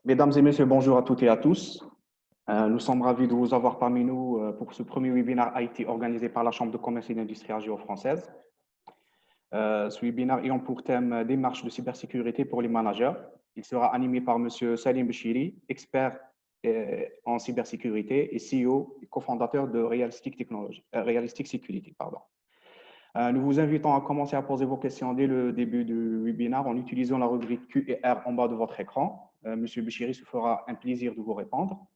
Mesdames et messieurs, bonjour à toutes et à tous. Nous sommes ravis de vous avoir parmi nous pour ce premier webinaire IT organisé par la Chambre de commerce et d'industrie agio-française. Ce webinaire ayant pour thème démarche de cybersécurité pour les managers. Il sera animé par M. Salim Bechiri, expert en cybersécurité et CEO et cofondateur de Realistic Security. Nous vous invitons à commencer à poser vos questions dès le début du webinaire en utilisant la rubrique Q&R en bas de votre écran. Monsieur Bechiri, se fera un plaisir de vous répondre.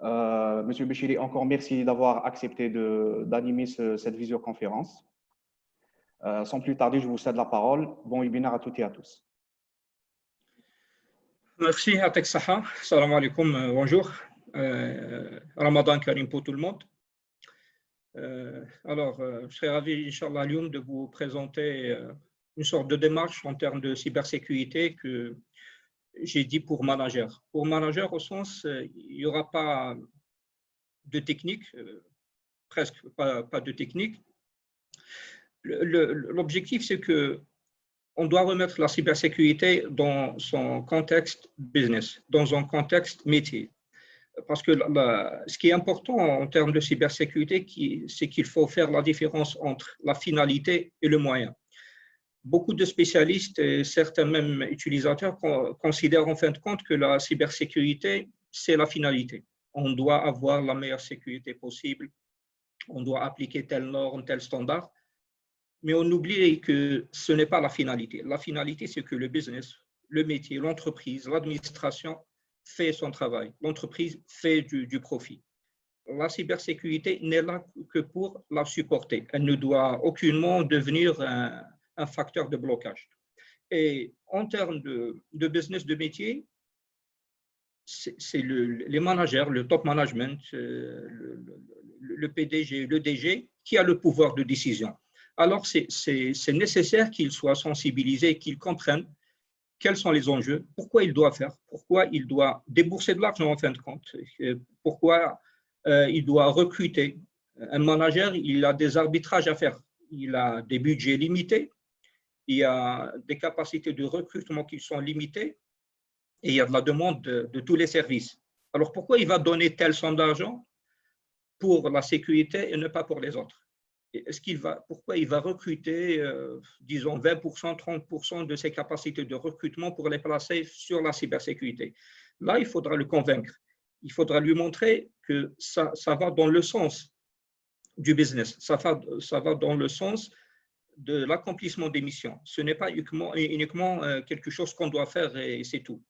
Monsieur Bechiri, encore merci d'avoir accepté d'animer cette visioconférence. Sans plus tarder, je vous cède la parole. Bon webinaire à toutes et à tous. Merci, Atek Saha. Salam alaikum, bonjour. Ramadan Karim pour tout le monde. Je serais ravi, Inch'Allah, Lyoum, de vous présenter une sorte de démarche en termes de cybersécurité que j'ai dit pour manager. Pour manager, au sens, il n'y aura pas de technique, presque pas de technique. L'objectif, c'est qu'on doit remettre la cybersécurité dans son contexte business, dans un contexte métier. Parce que ce qui est important en termes de cybersécurité, c'est qu'il faut faire la différence entre la finalité et le moyen. Beaucoup de spécialistes et certains même utilisateurs considèrent en fin de compte que la cybersécurité, c'est la finalité. On doit avoir la meilleure sécurité possible, on doit appliquer telle norme, tel standard, mais on oublie que ce n'est pas la finalité. La finalité, c'est que le business, le métier, l'entreprise, l'administration fait son travail, l'entreprise fait du profit. La cybersécurité n'est là que pour la supporter. Elle ne doit aucunement devenir un facteur de blocage. Et en termes de business, de métier, c'est les managers, le top management, le PDG, le DG, qui a le pouvoir de décision. Alors, c'est nécessaire qu'ils soient sensibilisés, qu'ils comprennent quels sont les enjeux, pourquoi il doit faire, pourquoi il doit débourser de l'argent en fin de compte, pourquoi il doit recruter. Un manager, il a des arbitrages à faire, il a des budgets limités, il y a des capacités de recrutement qui sont limitées et il y a de la demande de tous les services. Alors pourquoi il va donner telle somme d'argent pour la sécurité et ne pas pour les autres? Pourquoi il va recruter, disons, 20%, 30% de ses capacités de recrutement pour les placer sur la cybersécurité? Là, il faudra le convaincre. Il faudra lui montrer que ça va dans le sens du business, ça va dans le sens de l'accomplissement des missions. Ce n'est pas uniquement quelque chose qu'on doit faire et c'est tout.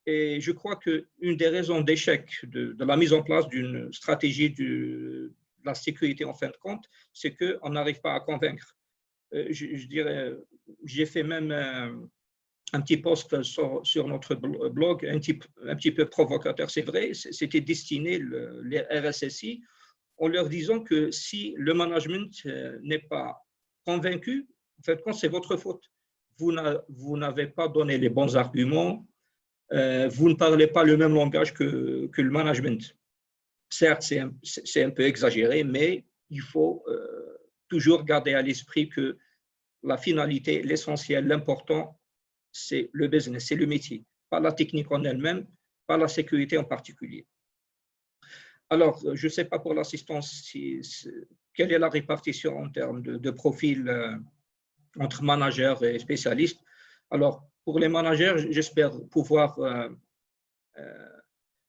Et je crois qu'une des raisons d'échec de la mise en place d'une stratégie de la sécurité en fin de compte, c'est qu'on n'arrive pas à convaincre. Je dirais, j'ai fait même un petit post sur notre blog, un petit peu provocateur, c'est vrai, c'était destiné les RSSI en leur disant que si le management n'est pas convaincu, en fait, c'est votre faute. Vous n'avez pas donné les bons arguments, vous ne parlez pas le même langage que le management. Certes, c'est un peu exagéré, mais il faut toujours garder à l'esprit que la finalité, l'essentiel, l'important, c'est le business, c'est le métier, pas la technique en elle-même, pas la sécurité en particulier. Alors, je ne sais pas pour l'assistance, quelle est la répartition en termes de profil entre managers et spécialistes. Alors, pour les managers, j'espère pouvoir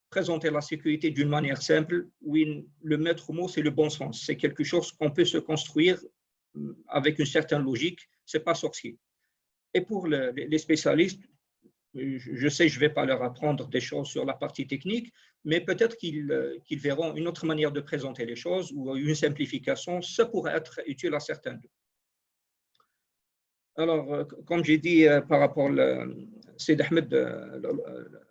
présenter la sécurité d'une manière simple, où le maître mot, c'est le bon sens. C'est quelque chose qu'on peut se construire avec une certaine logique, ce n'est pas sorcier. Et pour les spécialistes, je sais que je ne vais pas leur apprendre des choses sur la partie technique, mais peut-être qu'ils verront une autre manière de présenter les choses ou une simplification, ça pourrait être utile à certains d'eux. Alors, comme j'ai dit par rapport à Seyd Ahmed,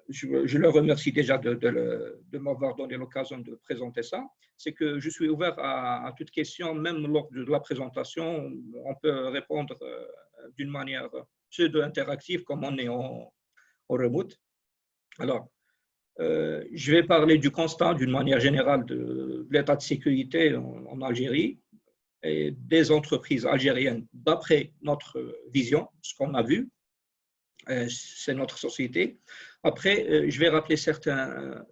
je le remercie déjà de m'avoir donné l'occasion de présenter ça. C'est que je suis ouvert à toute question, même lors de la présentation, on peut répondre d'une manière pseudo-interactive comme on est en remote. Alors, je vais parler du constat d'une manière générale de l'état de sécurité en Algérie et des entreprises algériennes d'après notre vision, ce qu'on a vu, c'est notre société. Après, je vais rappeler certains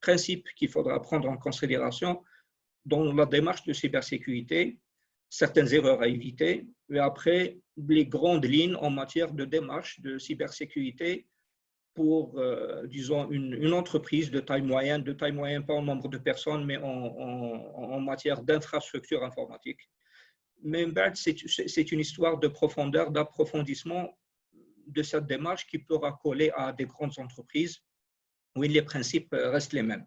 principes qu'il faudra prendre en considération dans la démarche de cybersécurité, certaines erreurs à éviter, et après, les grandes lignes en matière de démarche de cybersécurité pour, disons, une entreprise de taille moyenne pas en nombre de personnes, mais en matière d'infrastructure informatique. Mais c'est une histoire de profondeur, d'approfondissement de cette démarche qui pourra coller à des grandes entreprises où les principes restent les mêmes.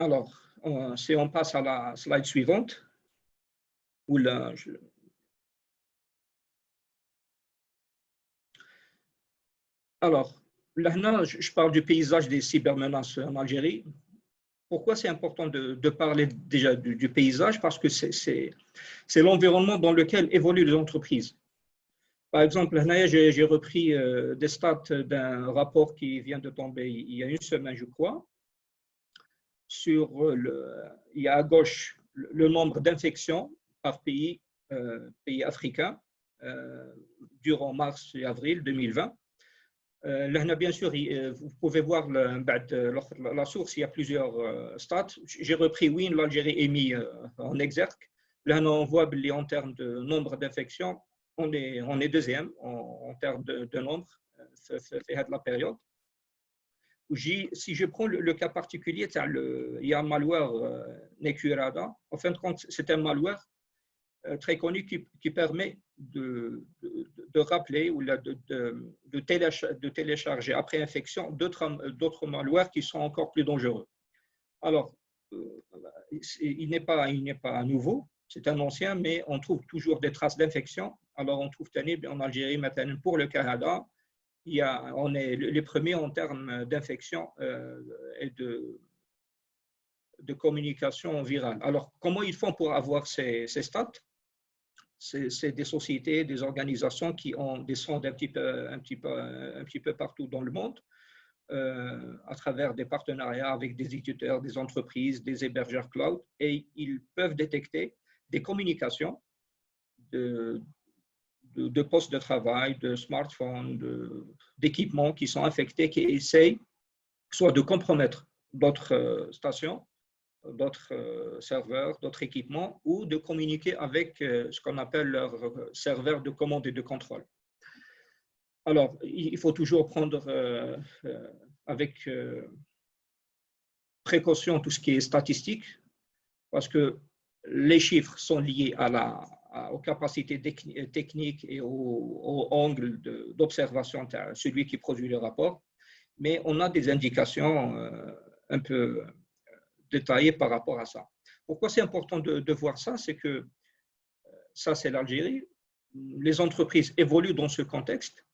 Alors, si on passe à la slide suivante, où là, alors, là, je parle du paysage des cybermenaces en Algérie. Pourquoi c'est important de parler déjà du paysage? Parce que c'est l'environnement dans lequel évoluent les entreprises. Par exemple, là, j'ai repris des stats d'un rapport qui vient de tomber il y a une semaine, je crois. Il y a à gauche le nombre d'infections par pays africain durant mars et avril 2020. Là, bien sûr, vous pouvez voir la source, il y a plusieurs stats. J'ai repris, oui, l'Algérie est mis en exergue. Là, on voit en termes de nombre d'infections, on est deuxième en termes de nombre de la période. Si je prends le cas particulier, il y a un malware Necurada. En fin de compte, c'est un malware très connu qui permet de rappeler ou de télécharger après infection d'autres malwares qui sont encore plus dangereux. Alors, il n'est pas nouveau, c'est un ancien, mais on trouve toujours des traces d'infection. Alors, on trouve en Algérie maintenant pour le Canada. On est les premiers en termes d'infection et de communication virale. Alors, comment ils font pour avoir ces stats? C'est des sociétés, des organisations qui ont des sondes un petit peu partout dans le monde, à travers des partenariats avec des éditeurs, des entreprises, des hébergeurs cloud, et ils peuvent détecter des communications de postes de travail, de smartphones, d'équipements qui sont infectés, qui essayent soit de compromettre d'autres stations, d'autres serveurs, d'autres équipements, ou de communiquer avec ce qu'on appelle leur serveur de commande et de contrôle. Alors, il faut toujours prendre avec précaution tout ce qui est statistique, parce que les chiffres sont liés aux capacités techniques et au angle d'observation de celui qui produit le rapport, mais on a des indications un peu détaillées par rapport à ça. Pourquoi c'est important de voir ça? C'est que ça, c'est l'Algérie. Les entreprises évoluent dans ce contexte,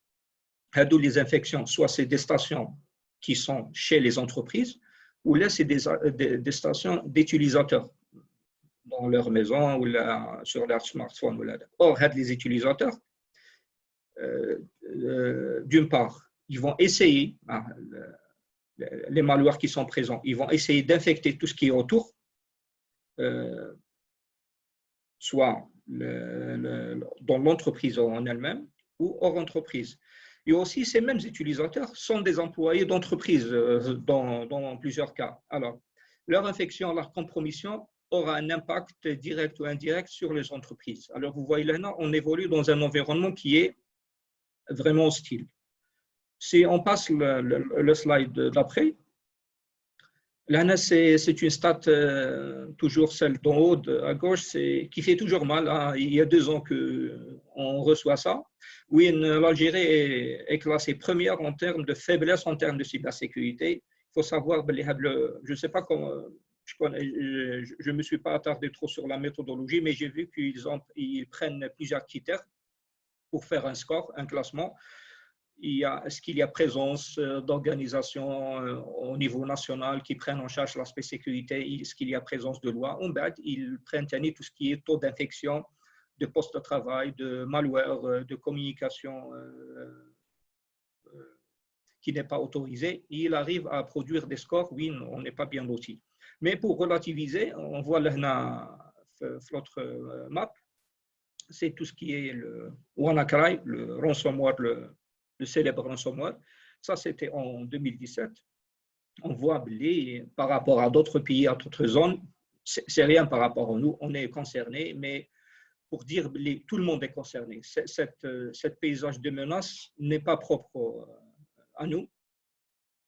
d'où les infections, soit c'est des stations qui sont chez les entreprises, ou là, c'est des stations d'utilisateurs dans leur maison ou sur leur smartphone. Or, les utilisateurs, d'une part, ils vont essayer, les malwares qui sont présents, ils vont essayer d'infecter tout ce qui est autour, soit dans l'entreprise en elle-même ou hors entreprise. Et aussi, ces mêmes utilisateurs sont des employés d'entreprise dans plusieurs cas. Alors, leur infection, leur compromission aura un impact direct ou indirect sur les entreprises. Alors, vous voyez là, on évolue dans un environnement qui est vraiment hostile. Si on passe le slide d'après, là, c'est une stat, toujours celle d'en haut à gauche, qui fait toujours mal. Hein. Il y a 2 ans qu'on reçoit ça. Oui, l'Algérie est classée première en termes de faiblesse en termes de cybersécurité. Il faut savoir, je ne sais pas comment, je ne me suis pas attardé trop sur la méthodologie, mais j'ai vu qu'ils prennent plusieurs critères pour faire un score, un classement. Est-ce qu'il y a présence d'organisations au niveau national qui prennent en charge l'aspect sécurité? Est-ce qu'il y a présence de loi? En fait, ils prennent tout ce qui est taux d'infection, de postes de travail, de malware, de communication qui n'est pas autorisé. Et il arrive à produire des scores. Oui, on n'est pas bien loti. Mais pour relativiser, on voit là notre map. c'est tout ce qui est le WannaCry, le ransomware, le célèbre ransomware. Ça, c'était en 2017. On voit par rapport à d'autres pays, à d'autres zones, c'est rien par rapport à nous, on est concernés, mais pour dire tout le monde est concerné. Cette paysage de menaces n'est pas propre à nous.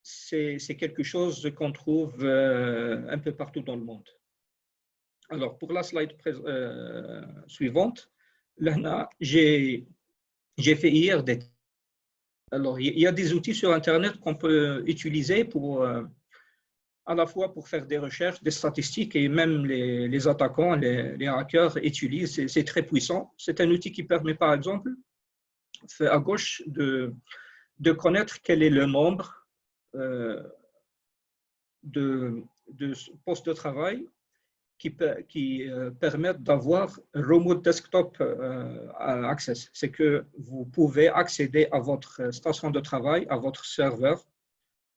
C'est quelque chose qu'on trouve un peu partout dans le monde. Alors, pour la slide suivante, là, j'ai fait hier des... Alors, il y a des outils sur Internet qu'on peut utiliser pour, à la fois pour faire des recherches, des statistiques, et même les attaquants, les hackers utilisent. C'est très puissant. C'est un outil qui permet, par exemple, à gauche, de connaître quel est le nombre de postes de travail qui permettent d'avoir Remote Desktop Access. C'est que vous pouvez accéder à votre station de travail, à votre serveur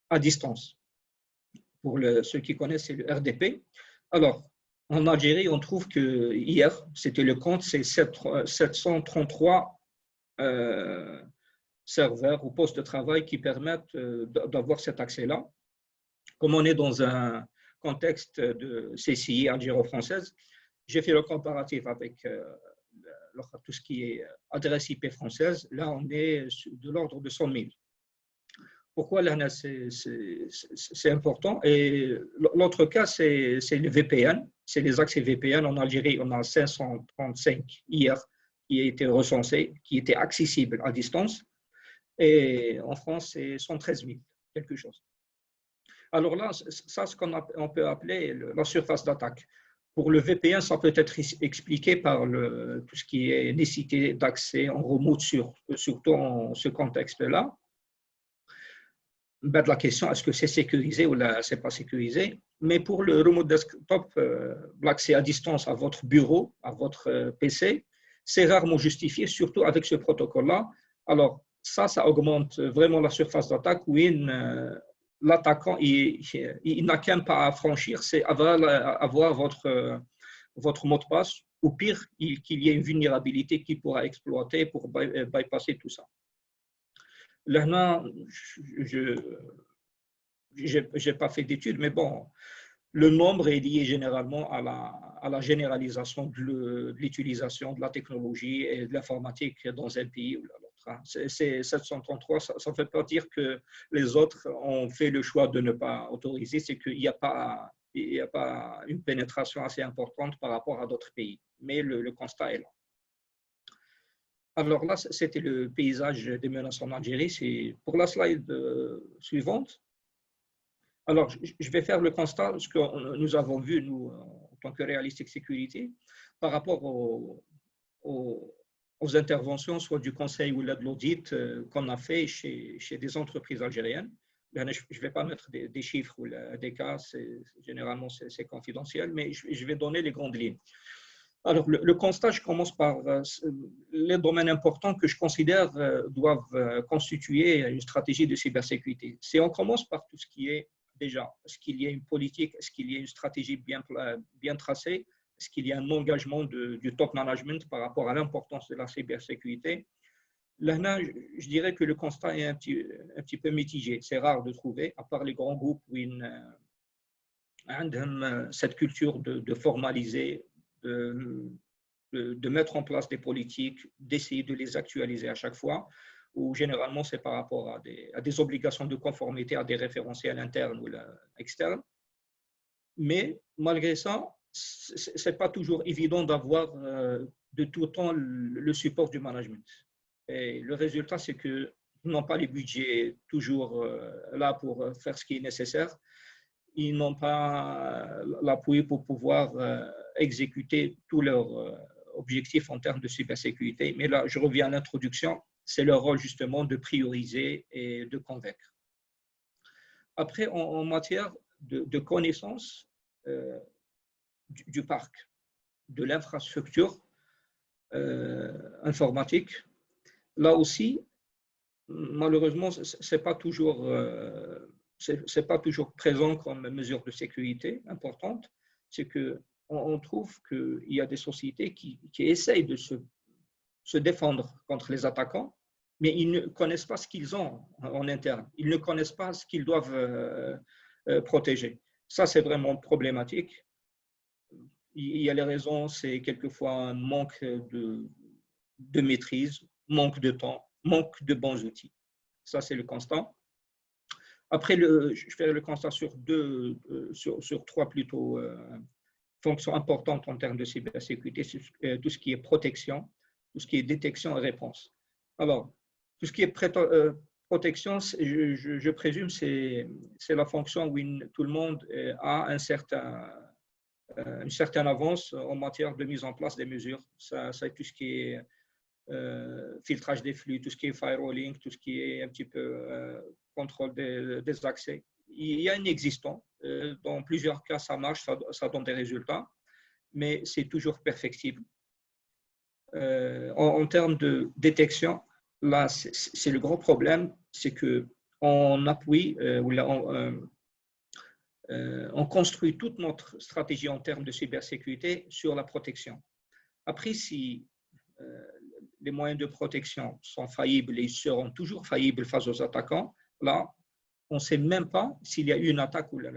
à distance. Pour ceux qui connaissent, c'est le RDP. Alors, en Algérie, on trouve que hier, c'était le compte, c'est 733 serveurs ou postes de travail qui permettent d'avoir cet accès-là. Comme on est dans un contexte de CCI algéro-française, j'ai fait le comparatif avec tout ce qui est adresse IP française. Là, on est de l'ordre de 100 000. Pourquoi là, c'est important? Et l'autre cas, c'est le VPN, c'est les accès VPN. En Algérie, on a 535 hier qui a été recensés, qui étaient accessibles à distance. Et en France, c'est 113 000, quelque chose. Alors là, ça, ce qu'on peut appeler la surface d'attaque. Pour le VPN, ça peut être expliqué par tout ce qui est nécessité d'accès en remote, surtout en ce contexte-là. Ben, la question, est-ce que c'est sécurisé ou ce n'est pas sécurisé? Mais pour le remote desktop, l'accès à distance à votre bureau, à votre PC, c'est rarement justifié, surtout avec ce protocole-là. Alors, ça augmente vraiment la surface d'attaque où l'attaquant, il n'a qu'un pas à franchir, c'est avoir votre mot de passe, ou pire, qu'il y ait une vulnérabilité qu'il pourra exploiter pour bypasser tout ça. Là, je n'ai pas fait d'études, mais bon, le nombre est lié généralement à la généralisation de l'utilisation de la technologie et de l'informatique dans un pays ou l'autre. C'est 733, ça ne veut pas dire que les autres ont fait le choix de ne pas autoriser, c'est qu'il n'y a pas une pénétration assez importante par rapport à d'autres pays. Mais le constat est là. Alors là, c'était le paysage des menaces en Algérie. C'est pour la slide suivante. Alors, je vais faire le constat, ce que nous avons vu, nous, en tant que Realistic Security, par rapport aux interventions, soit du conseil ou de l'audit qu'on a fait chez des entreprises algériennes. Je ne vais pas mettre des chiffres ou des cas, généralement c'est confidentiel, mais je vais donner les grandes lignes. Alors, le constat, je commence par les domaines importants que je considère doivent constituer une stratégie de cybersécurité. On commence par tout ce qui est déjà, est-ce qu'il y a une politique, est-ce qu'il y a une stratégie bien tracée, est-ce qu'il y a un engagement du top management par rapport à l'importance de la cybersécurité. Là, je dirais que le constat est un petit peu mitigé. C'est rare de trouver, à part les grands groupes où cette culture de formaliser, de mettre en place des politiques, d'essayer de les actualiser à chaque fois, où généralement c'est par rapport à des obligations de conformité, à des référentiels internes ou externes. Mais malgré ça, ce n'est pas toujours évident d'avoir de tout temps le support du management. Et le résultat, c'est qu'ils n'ont pas les budgets toujours là pour faire ce qui est nécessaire. Ils n'ont pas l'appui pour pouvoir exécuter tous leurs objectifs en termes de cybersécurité. Mais là, je reviens à l'introduction, c'est leur rôle justement de prioriser et de convaincre. Après, en matière de connaissance du parc, de l'infrastructure informatique, là aussi, malheureusement, c'est pas toujours présent comme mesure de sécurité importante. C'est qu'on trouve qu'il y a des sociétés qui essayent de se se défendre contre les attaquants, mais ils ne connaissent pas ce qu'ils ont en interne. Ils ne connaissent pas ce qu'ils doivent protéger. Ça, c'est vraiment problématique. Il y a les raisons, c'est quelquefois un manque de maîtrise, manque de temps, manque de bons outils. Ça, c'est le constat. Après, je fais le constat sur trois plutôt fonctions importantes en termes de cybersécurité, tout ce qui est protection, tout ce qui est détection et réponse. Alors, tout ce qui est protection, je présume, c'est la fonction où tout le monde a une certaine avance en matière de mise en place des mesures. Ça tout ce qui est filtrage des flux, tout ce qui est firewalling, tout ce qui est un petit peu contrôle des accès. Il y a un existant. Dans plusieurs cas, ça marche, ça donne des résultats, mais c'est toujours perfectible. En termes de détection, là, c'est le gros problème, c'est qu'on appuie, on construit toute notre stratégie en termes de cybersécurité sur la protection. Après, si les moyens de protection sont faillibles et ils seront toujours faillibles face aux attaquants, là, on ne sait même pas s'il y a eu une attaque ou là.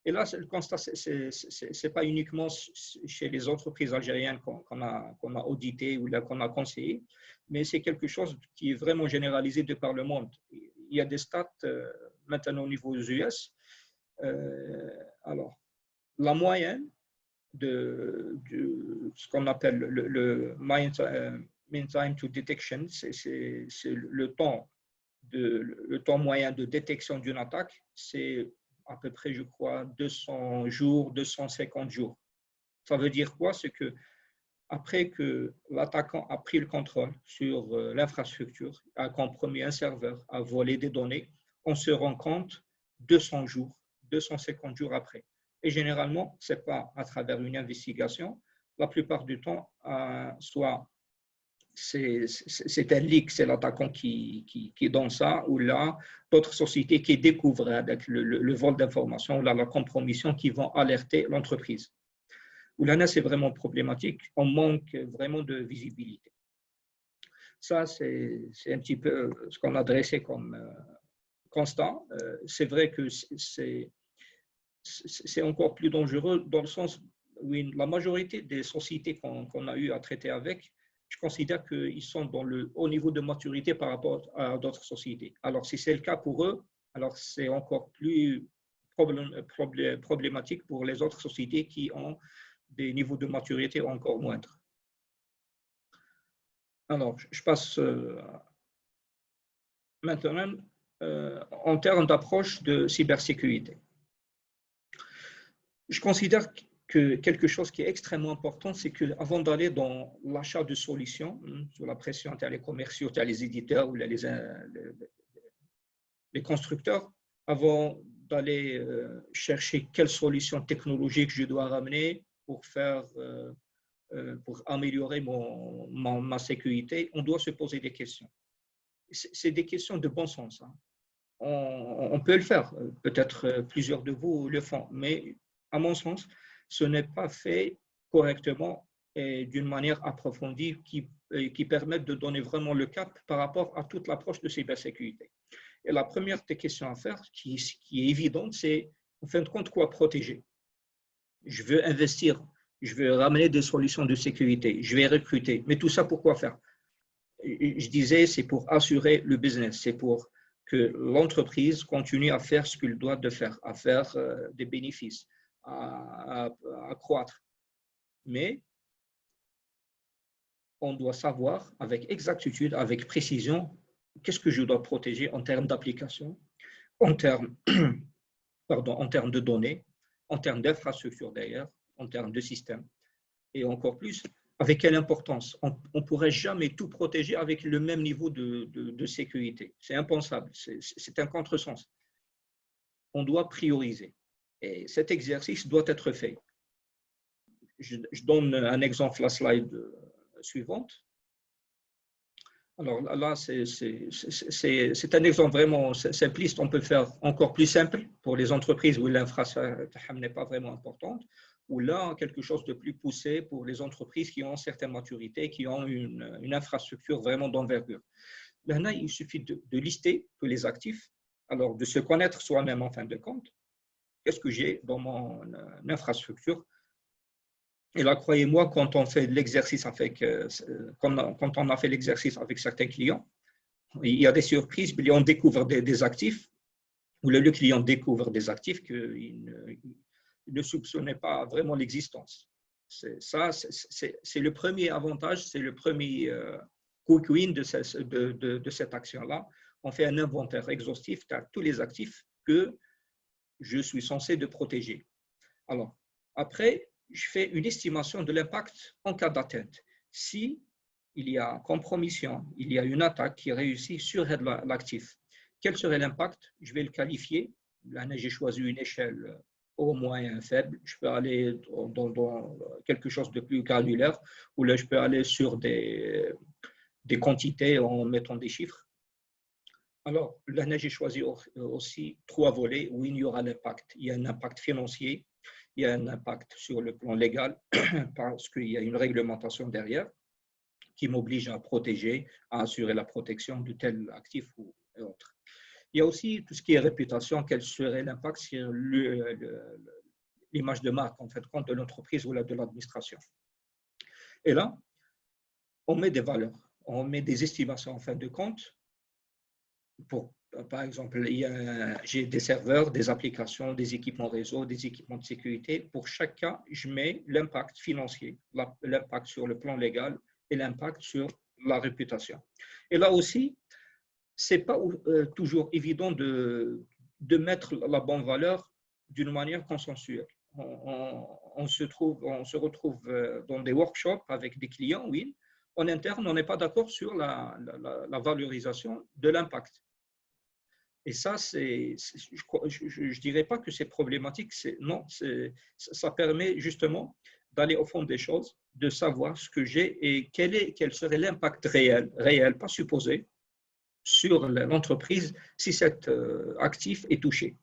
Et là, le constat, ce n'est pas uniquement chez les entreprises algériennes qu'on a auditées ou qu'on a conseillées, mais c'est quelque chose qui est vraiment généralisé de par le monde. Il y a des stats maintenant au niveau des US. Alors, la moyenne de ce qu'on appelle le mean time to detection, c'est le temps moyen de détection d'une attaque, c'est à peu près, je crois, 200 jours, 250 jours. Ça veut dire quoi? C'est que après que l'attaquant a pris le contrôle sur l'infrastructure, a compromis un serveur, a volé des données, on se rend compte 200 jours, 250 jours après. Et généralement, ce n'est pas à travers une investigation. La plupart du temps, soit c'est un leak, c'est l'attaquant qui donne ça, ou là, d'autres sociétés qui découvrent avec le vol d'informations ou la compromission qui vont alerter l'entreprise. Où là, c'est vraiment problématique, on manque vraiment de visibilité. Ça, c'est un petit peu ce qu'on a dressé comme constat. C'est vrai que c'est encore plus dangereux dans le sens où la majorité des sociétés qu'on a eu à traiter avec, je considère qu'ils sont dans le haut niveau de maturité par rapport à d'autres sociétés. Alors, si c'est le cas pour eux, alors c'est encore plus problématique pour les autres sociétés qui ont des niveaux de maturité encore moindres. Alors, je passe maintenant en termes d'approche de cybersécurité. Je considère que quelque chose qui est extrêmement important, c'est qu'avant d'aller dans l'achat de solutions, sous la pression, tu as les commerciaux, tu as les éditeurs ou les constructeurs, avant d'aller chercher quelle solution technologique je dois ramener pour améliorer ma sécurité, on doit se poser des questions. C'est des questions de bon sens. Hein. On peut le faire, peut-être plusieurs de vous le font, mais à mon sens, ce n'est pas fait correctement et d'une manière approfondie qui permette de donner vraiment le cap par rapport à toute l'approche de cybersécurité. Et la première des questions à faire, qui est évidente, c'est en fin de compte quoi protéger. Je veux investir, je veux ramener des solutions de sécurité, je vais recruter, mais tout ça pour quoi faire? Je disais, c'est pour assurer le business, c'est pour que l'entreprise continue à faire ce qu'elle doit de faire, à faire des bénéfices, à croître. Mais on doit savoir avec exactitude, avec précision, qu'est-ce que je dois protéger en termes d'application, en termes de données, en termes d'infrastructure d'ailleurs, en termes de système. Et encore plus, avec quelle importance? On ne pourrait jamais tout protéger avec le même niveau de sécurité. C'est impensable, c'est un contresens. On doit prioriser. Et cet exercice doit être fait. Je donne un exemple, la slide suivante. Alors là, c'est un exemple vraiment simpliste. On peut faire encore plus simple pour les entreprises où l'infrastructure n'est pas vraiment importante, ou là, quelque chose de plus poussé pour les entreprises qui ont certaines maturités, qui ont une infrastructure vraiment d'envergure. Là, il suffit de lister tous les actifs, alors de se connaître soi-même en fin de compte. Qu'est-ce que j'ai dans mon infrastructure? Et là, croyez-moi, quand on fait l'exercice quand on a fait l'exercice avec certains clients, il y a des surprises, on découvre des actifs, où le client découvre des actifs qu'il ne soupçonnait pas vraiment l'existence. C'est le premier avantage, c'est le premier quick win de cette action-là. On fait un inventaire exhaustif de tous les actifs que je suis censé de protéger. Alors, après, je fais une estimation de l'impact en cas d'atteinte. Si il y a compromission, il y a une attaque qui réussit sur l'actif, quel serait l'impact? Je vais le qualifier. Là, j'ai choisi une échelle au moins faible. Je peux aller dans quelque chose de plus granulaire, ou là, je peux aller sur des quantités en mettant des chiffres. Alors, là, j'ai choisi aussi 3 volets où il y aura l'impact. Il y a un impact financier, il y a un impact sur le plan légal, parce qu'il y a une réglementation derrière qui m'oblige à protéger, à assurer la protection de tel actif ou autre. Il y a aussi tout ce qui est réputation, quel serait l'impact sur l'image de marque, en fait, compte de l'entreprise ou de l'administration. Et là, on met des valeurs, on met des estimations en fin de compte. Par exemple, j'ai des serveurs, des applications, des équipements réseau, des équipements de sécurité. Pour chaque cas, je mets l'impact financier, l'impact sur le plan légal et l'impact sur la réputation. Et là aussi, ce n'est pas toujours évident de mettre la bonne valeur d'une manière consensuelle. On se retrouve dans des workshops avec des clients, oui. En interne, on n'est pas d'accord sur la valorisation de l'impact. Et ça, je ne dirais pas que c'est problématique. Non, ça permet justement d'aller au fond des choses, de savoir ce que j'ai et quel serait l'impact réel, pas supposé, sur l'entreprise si cet actif est touché.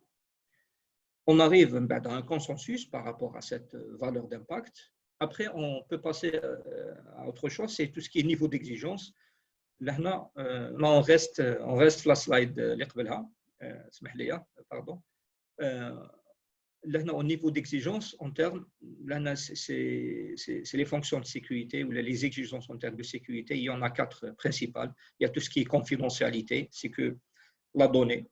On arrive dans un consensus par rapport à cette valeur d'impact. Après, on peut passer à autre chose, c'est tout ce qui est niveau d'exigence. Là, on reste la slide pardon. Là, au niveau d'exigence, en termes, là, c'est les fonctions de sécurité ou les exigences en termes de sécurité. Il y en a 4 principales. Il y a tout ce qui est confidentialité, c'est que la donnée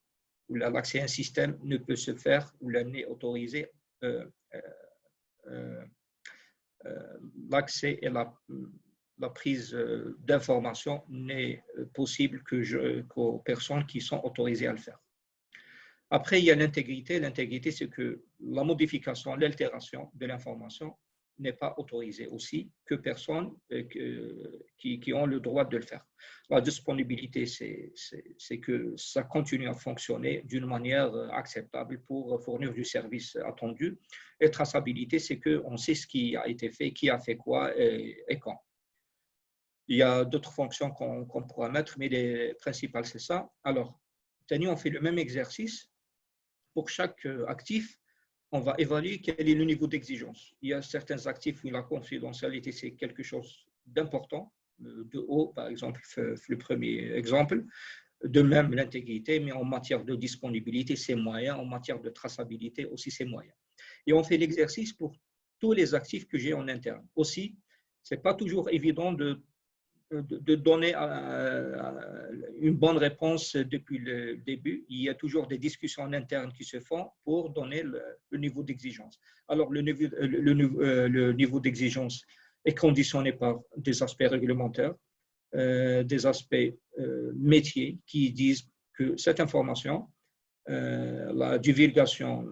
ou l'accès à un système ne peut se faire ou n'est autorisé. L'accès et la prise d'informations n'est possible qu'aux personnes qui sont autorisées à le faire. Après, il y a l'intégrité. L'intégrité, c'est que la modification, l'altération de l'information n'est pas autorisée aussi que personnes qui ont le droit de le faire. La disponibilité, c'est que ça continue à fonctionner d'une manière acceptable pour fournir du service attendu. Et traçabilité, c'est qu'on sait ce qui a été fait, qui a fait quoi et quand. Il y a d'autres fonctions qu'on pourra mettre, mais les principales, c'est ça. Alors, on fait le même exercice. Pour chaque actif, on va évaluer quel est le niveau d'exigence. Il y a certains actifs où la confidentialité, c'est quelque chose d'important, de haut, par exemple, le premier exemple. De même, l'intégrité, mais en matière de disponibilité, c'est moyen. En matière de traçabilité, aussi, c'est moyen. Et on fait l'exercice pour tous les actifs que j'ai en interne. Aussi, ce n'est pas toujours évident de donner une bonne réponse depuis le début. Il y a toujours des discussions en interne qui se font pour donner le niveau d'exigence. Alors, le niveau d'exigence est conditionné par des aspects réglementaires, des aspects métiers qui disent que cette information, la divulgation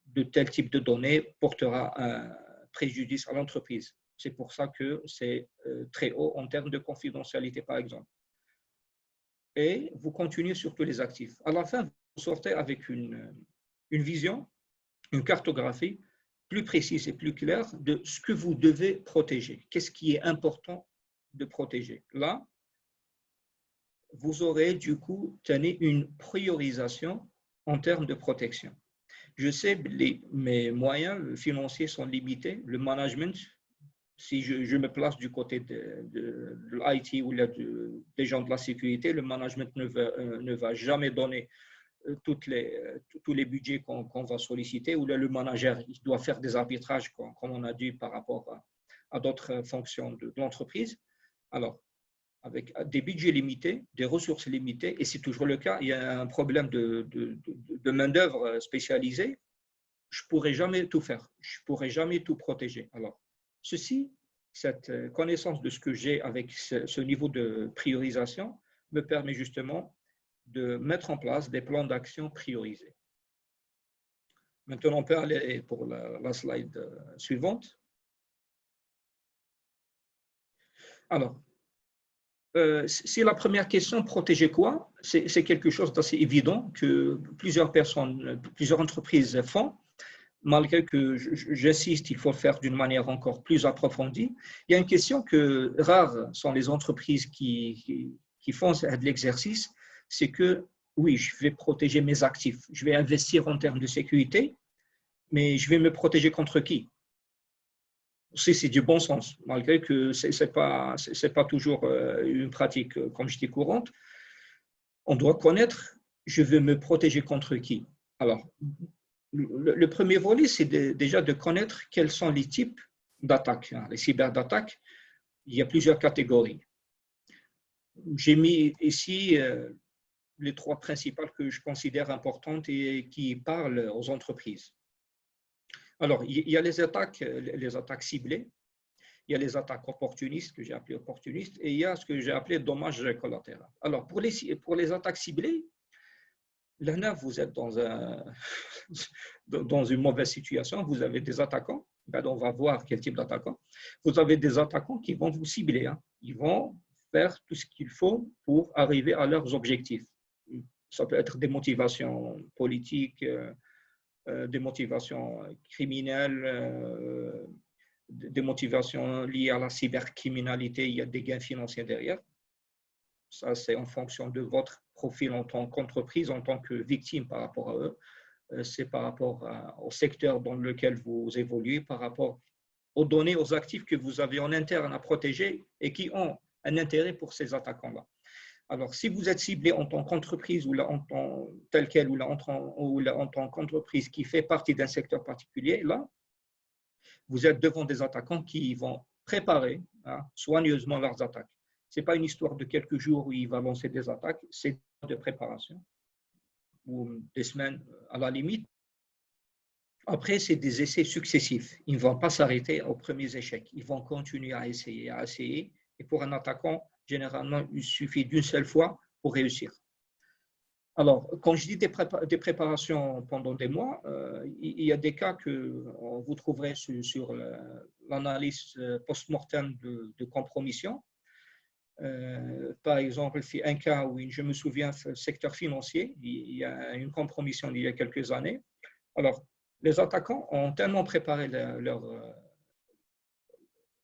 de tel type de données portera un préjudice à l'entreprise. C'est pour ça que c'est très haut en termes de confidentialité, par exemple. Et vous continuez sur tous les actifs. À la fin, vous sortez avec une vision, une cartographie plus précise et plus claire de ce que vous devez protéger. Qu'est-ce qui est important de protéger? Là, vous aurez du coup une priorisation en termes de protection. Je sais mes moyens financiers sont limités. Le management, si je me place du côté de l'IT ou des gens de la sécurité, le management ne va jamais donner tous les budgets qu'on va solliciter, ou le manager il doit faire des arbitrages, comme on a dit, par rapport à d'autres fonctions de l'entreprise. Alors, avec des budgets limités, des ressources limitées, et c'est toujours le cas, il y a un problème de main-d'œuvre spécialisée, je ne pourrai jamais tout faire, je ne pourrai jamais tout protéger. Alors, cette connaissance de ce que j'ai avec ce niveau de priorisation me permet justement de mettre en place des plans d'action priorisés. Maintenant, on peut aller pour la slide suivante. Alors, si la première question, protéger quoi, c'est quelque chose d'assez évident que plusieurs personnes, plusieurs entreprises font, malgré que j'insiste, il faut le faire d'une manière encore plus approfondie. Il y a une question que rares sont les entreprises qui font de l'exercice, c'est que oui, je vais protéger mes actifs, je vais investir en termes de sécurité, mais je vais me protéger contre qui? C'est du bon sens, malgré que ce n'est pas toujours une pratique, comme je dis, courante. On doit connaître, je veux me protéger contre qui? Alors, le premier volet, c'est déjà de connaître quels sont les types d'attaques. Les cyberattaques, il y a plusieurs catégories. J'ai mis ici les trois principales que je considère importantes et qui parlent aux entreprises. Alors, il y a les attaques ciblées, il y a les attaques opportunistes, que j'ai appelées opportunistes, et il y a ce que j'ai appelé dommages collatéraux. Alors, pour les attaques ciblées, là, vous êtes dans une mauvaise situation, vous avez des attaquants, ben, on va voir quel type d'attaquants. Vous avez des attaquants qui vont vous cibler, hein. Ils vont faire tout ce qu'il faut pour arriver à leurs objectifs. Ça peut être des motivations politiques, des motivations criminelles, des motivations liées à la cybercriminalité, il y a des gains financiers derrière. Ça, c'est en fonction de votre profil en tant qu'entreprise, en tant que victime par rapport à eux. C'est par rapport au secteur dans lequel vous évoluez, par rapport aux données, aux actifs que vous avez en interne à protéger et qui ont un intérêt pour ces attaquants-là. Alors, si vous êtes ciblé en tant qu'entreprise ou tel quel, ou en tant qu'entreprise qui fait partie d'un secteur particulier, là, vous êtes devant des attaquants qui vont préparer soigneusement leurs attaques. Ce n'est pas une histoire de quelques jours où il va lancer des attaques, c'est de préparation, ou des semaines à la limite. Après, c'est des essais successifs. Ils ne vont pas s'arrêter aux premiers échecs. Ils vont continuer à essayer. Et pour un attaquant, généralement, il suffit d'une seule fois pour réussir. Alors, quand je dis des préparations pendant des mois, il y a des cas que vous trouverez sur l'analyse post-mortem de compromission. Par exemple, un cas où je me souviens, secteur financier, il y a une compromission il y a quelques années. Alors, les attaquants ont tellement préparé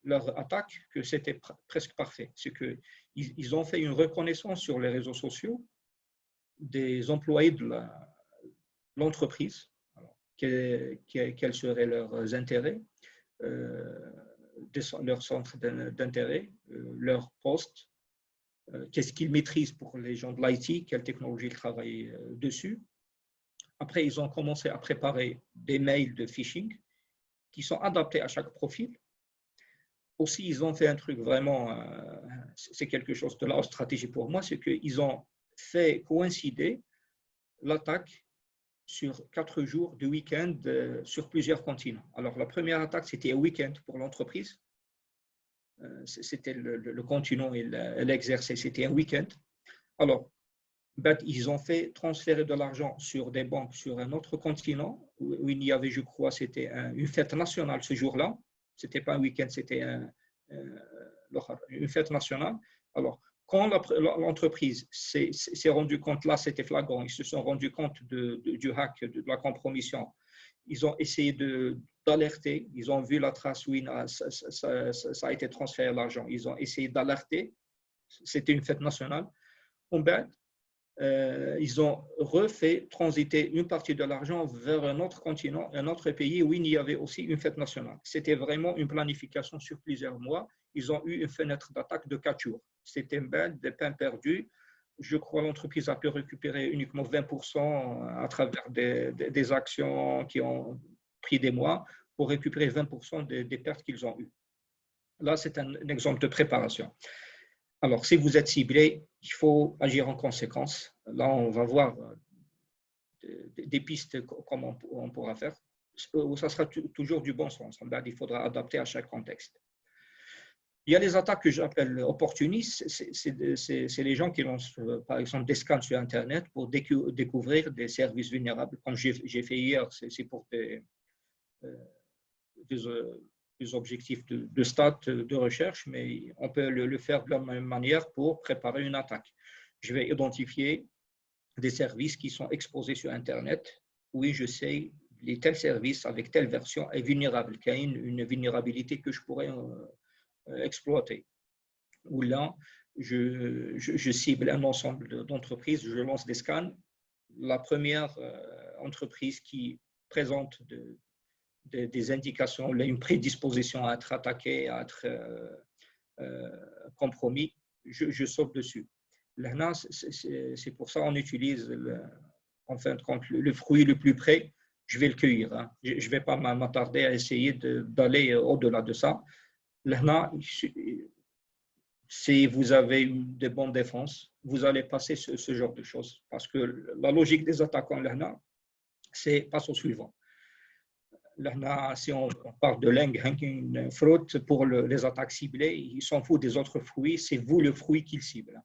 leur attaque que c'était presque parfait. C'est qu'ils ont fait une reconnaissance sur les réseaux sociaux des employés de l'entreprise, quels seraient leurs intérêts, leur centre d'intérêt, leur poste, qu'est-ce qu'ils maîtrisent pour les gens de l'IT, quelle technologie ils travaillent dessus. Après, ils ont commencé à préparer des mails de phishing qui sont adaptés à chaque profil. Aussi, ils ont fait un truc vraiment, c'est quelque chose de la haute stratégie pour moi, c'est qu'ils ont fait coïncider l'attaque sur 4 jours de week-end sur plusieurs continents. Alors, la première attaque, c'était un week-end pour l'entreprise. C'était le continent et l'exercer, c'était un week-end. Alors, ils ont fait transférer de l'argent sur des banques sur un autre continent où il y avait, je crois, c'était une fête nationale ce jour-là. Ce n'était pas un week-end, c'était une fête nationale. Alors, quand l'entreprise s'est rendue compte, là c'était flagrant, ils se sont rendus compte du hack, de la compromission. Ils ont essayé d'alerter, ils ont vu la trace où ça a été transféré l'argent. Ils ont essayé d'alerter, c'était une fête nationale. ils ont refait transiter une partie de l'argent vers un autre continent, un autre pays où il y avait aussi une fête nationale. C'était vraiment une planification sur plusieurs mois. Ils ont eu une fenêtre d'attaque de 4 jours. C'était des peines perdues. Je crois que l'entreprise a pu récupérer uniquement 20% à travers des actions qui ont pris des mois pour récupérer 20% des pertes qu'ils ont eues. Là, c'est un exemple de préparation. Alors, si vous êtes ciblé, il faut agir en conséquence. Là, on va voir des pistes comment on pourra faire. Ça sera toujours du bon sens. Il faudra adapter à chaque contexte. Il y a les attaques que j'appelle opportunistes. C'est les gens qui lancent, par exemple, des scans sur Internet pour découvrir des services vulnérables. Comme j'ai fait hier, c'est pour des objectifs de stats, de recherche, mais on peut le faire de la même manière pour préparer une attaque. Je vais identifier des services qui sont exposés sur Internet. Oui, je sais, tel service avec telle version est vulnérable, qu'il y a une vulnérabilité que je pourrais exploiter. Ou là, je cible un ensemble d'entreprises, je lance des scans. La première entreprise qui présente des indications, une prédisposition à être attaqué, à être compromis, je saute dessus. Là, c'est pour ça qu'on utilise, en fin de compte, le fruit le plus près, je vais le cueillir. Hein. Je ne vais pas m'attarder à essayer d'aller au-delà de ça. Là, si vous avez de bonnes défenses, vous allez passer ce genre de choses. Parce que la logique des attaquants, là, c'est passe au suivant. Là, si on parle de leng hacking fraud pour les attaques ciblées, ils s'en foutent des autres fruits, c'est vous le fruit qu'ils ciblent.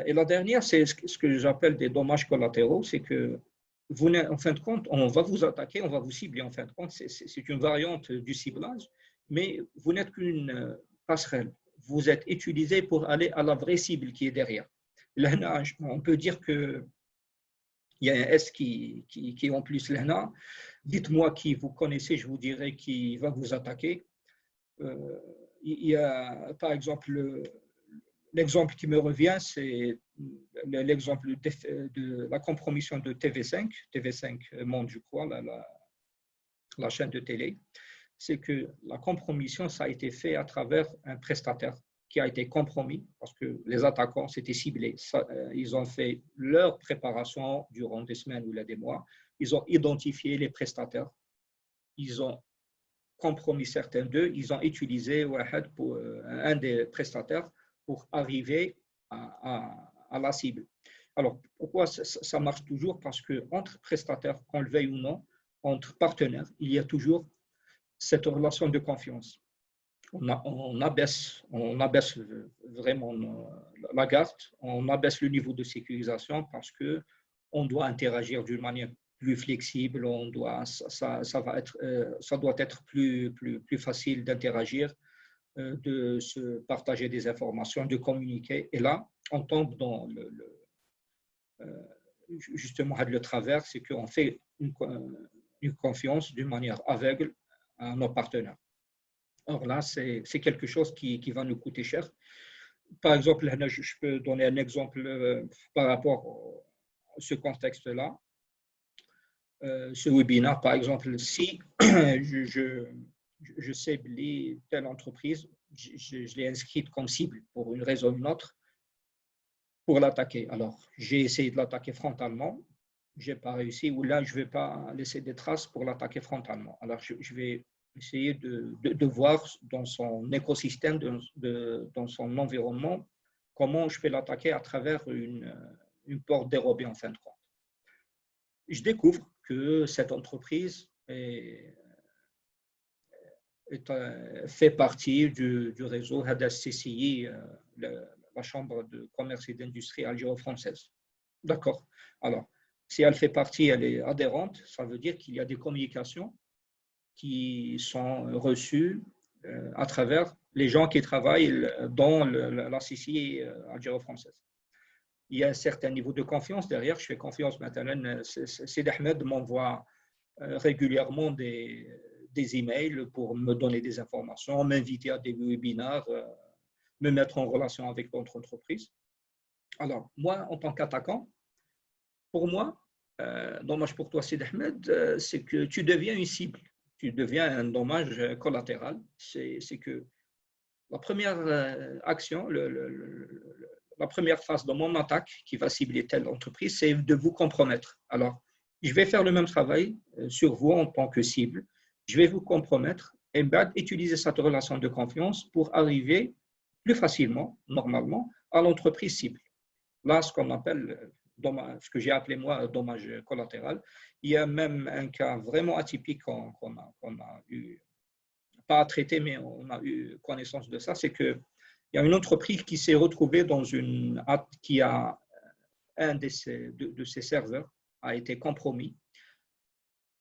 Et la dernière, c'est ce que j'appelle des dommages collatéraux, c'est que vous, en fin de compte, on va vous attaquer, on va vous cibler, en fin de compte, c'est une variante du ciblage, mais vous n'êtes qu'une passerelle. Vous êtes utilisé pour aller à la vraie cible qui est derrière. Là, on peut dire que il y a un S qui est en plus là. Dites-moi qui vous connaissez, je vous dirai qui va vous attaquer. Il y a, par exemple, l'exemple qui me revient, c'est l'exemple de la compromission de TV5, TV5 Monde, je crois, la chaîne de télé. C'est que la compromission, ça a été fait à travers un prestataire qui a été compromis parce que les attaquants s'étaient ciblés. Ils ont fait leur préparation durant des semaines ou des mois. Ils ont identifié les prestataires. Ils ont compromis certains d'eux. Ils ont utilisé un des prestataires pour arriver à la cible. Alors, pourquoi ça marche toujours? Parce qu'entre prestataires, qu'on le veuille ou non, entre partenaires, il y a toujours cette relation de confiance. On abaisse vraiment la garde, on abaisse le niveau de sécurisation parce qu'on doit interagir d'une manière plus flexible, ça doit être plus facile d'interagir, de se partager des informations, de communiquer. Et là, on tombe dans justement le travers, c'est qu'on fait une confiance d'une manière aveugle à nos partenaires. Or là, c'est quelque chose qui va nous coûter cher. Par exemple, je peux donner un exemple par rapport à ce contexte-là. Ce webinaire, par exemple, si je cible telle entreprise, je l'ai inscrite comme cible pour une raison ou une autre, pour l'attaquer. Alors, j'ai essayé de l'attaquer frontalement, je n'ai pas réussi, ou là, je ne vais pas laisser des traces pour l'attaquer frontalement. Alors, je vais essayer de voir dans son écosystème, dans son environnement, comment je peux l'attaquer à travers une porte dérobée en fin de compte. Je découvre que cette entreprise fait partie du réseau HADAS-CCI, la Chambre de commerce et d'industrie algéro-française. D'accord. Alors, si elle fait partie, elle est adhérente, ça veut dire qu'il y a des communications qui sont reçus à travers les gens qui travaillent dans la CCI algéro-française. Il y a un certain niveau de confiance derrière. Je fais confiance maintenant. Sid Ahmed m'envoie régulièrement des emails pour me donner des informations, m'inviter à des webinaires, me mettre en relation avec d'autres entreprises. Alors, moi, en tant qu'attaquant, pour moi, dommage pour toi, Sid Ahmed, c'est que tu deviens une cible, tu deviens un dommage collatéral. C'est que la première action, la première phase de mon attaque qui va cibler telle entreprise, c'est de vous compromettre. Alors, je vais faire le même travail sur vous en tant que cible. Je vais vous compromettre et utiliser cette relation de confiance pour arriver plus facilement, normalement, à l'entreprise cible. Là, ce qu'on appelle, ce que j'ai appelé moi dommage collatéral. Il y a même un cas vraiment atypique qu'on a eu, pas à traiter, mais on a eu connaissance de ça, c'est qu'il y a une entreprise qui s'est retrouvée dans qui a un de ses serveurs a été compromis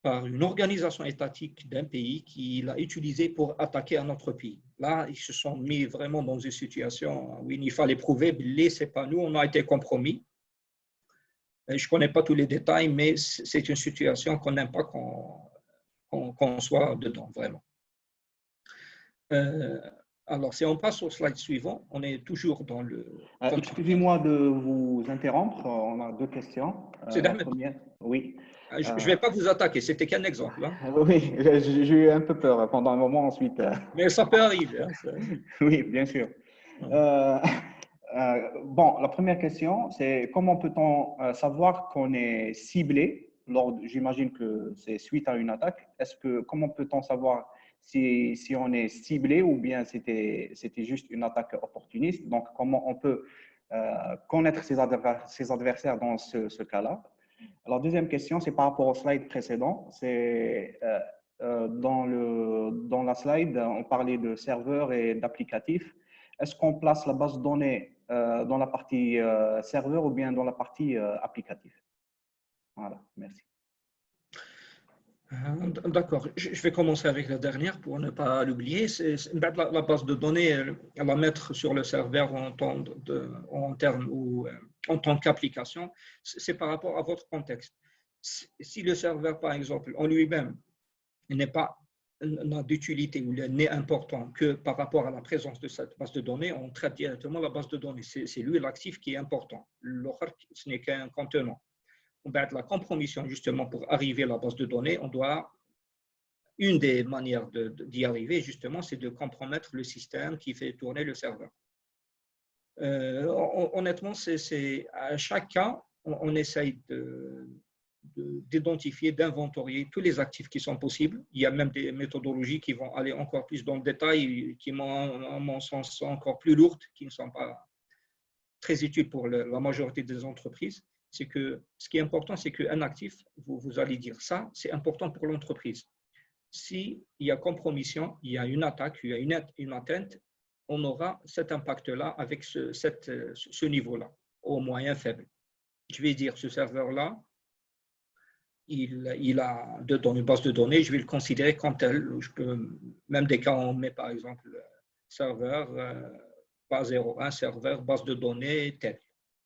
par une organisation étatique d'un pays qui l'a utilisé pour attaquer un autre pays. Là, ils se sont mis vraiment dans une situation où il fallait prouver que ce n'est pas nous, on a été compromis. Je ne connais pas tous les détails, mais c'est une situation qu'on n'aime pas qu'on soit dedans, vraiment. Alors, si on passe au slide suivant, on est toujours dans le… Excusez-moi de vous interrompre, on a deux questions. C'est la première, oui. Je ne vais pas vous attaquer, c'était qu'un exemple. Hein. Oui, j'ai eu un peu peur pendant un moment ensuite. Mais ça peut arriver. Hein, oui, bien sûr. Bon, la première question, c'est comment peut-on savoir qu'on est ciblé j'imagine que c'est suite à une attaque. Comment peut-on savoir si on est ciblé ou bien c'était juste une attaque opportuniste? Donc, comment on peut connaître ses adversaires dans ce cas-là? Alors, deuxième question, c'est par rapport au slide précédent. C'est dans la slide, on parlait de serveurs et d'applicatifs. Est-ce qu'on place la base de données dans la partie serveur ou bien dans la partie applicatif? Voilà, merci. D'accord, je vais commencer avec la dernière pour ne pas l'oublier. La base de données, à la mettre sur le serveur en termes ou en tant qu'application, c'est par rapport à votre contexte. Si le serveur, par exemple, en lui-même, n'a d'utilité ou n'est important que par rapport à la présence de cette base de données, on traite directement la base de données. C'est lui l'actif qui est important. L'autre, ce n'est qu'un contenant. La compromission, justement, pour arriver à la base de données, une des manières d'y arriver, justement, c'est de compromettre le système qui fait tourner le serveur. Honnêtement, à chaque cas, on essaye d'identifier, d'inventorier tous les actifs qui sont possibles. Il y a même des méthodologies qui vont aller encore plus dans le détail, qui, à mon sens, sont encore plus lourdes, qui ne sont pas très utiles pour la majorité des entreprises. C'est que ce qui est important, c'est qu'un actif, vous allez dire ça, c'est important pour l'entreprise. S'il y a compromission, il y a une attaque, il y a une atteinte, on aura cet impact-là avec ce niveau-là, au moyen faible. Je vais dire, ce serveur-là, il a une base de données, je vais le considérer comme tel. Je peux, même des cas, on met par exemple serveur, base 01, serveur, base de données, tel,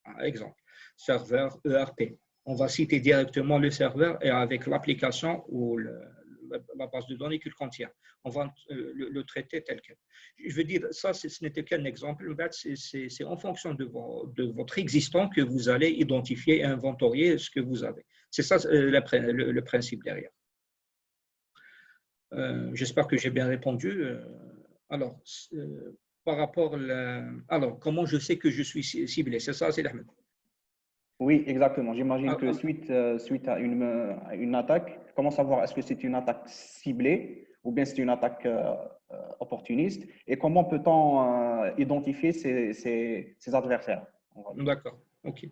par exemple. Serveur ERP. On va citer directement le serveur et avec l'application ou la base de données qu'il contient. On va le traiter tel quel. Je veux dire, ça, ce n'était qu'un exemple. C'est en fonction de votre existant que vous allez identifier et inventorier ce que vous avez. C'est ça le principe derrière. J'espère que j'ai bien répondu. Alors, par rapport alors, comment je sais que je suis ciblé? C'est ça, c'est Ahmed. Oui, exactement. J'imagine que suite à une attaque, comment savoir est-ce que c'est une attaque ciblée ou bien c'est une attaque opportuniste et comment peut-on identifier ses adversaires? D'accord, ok.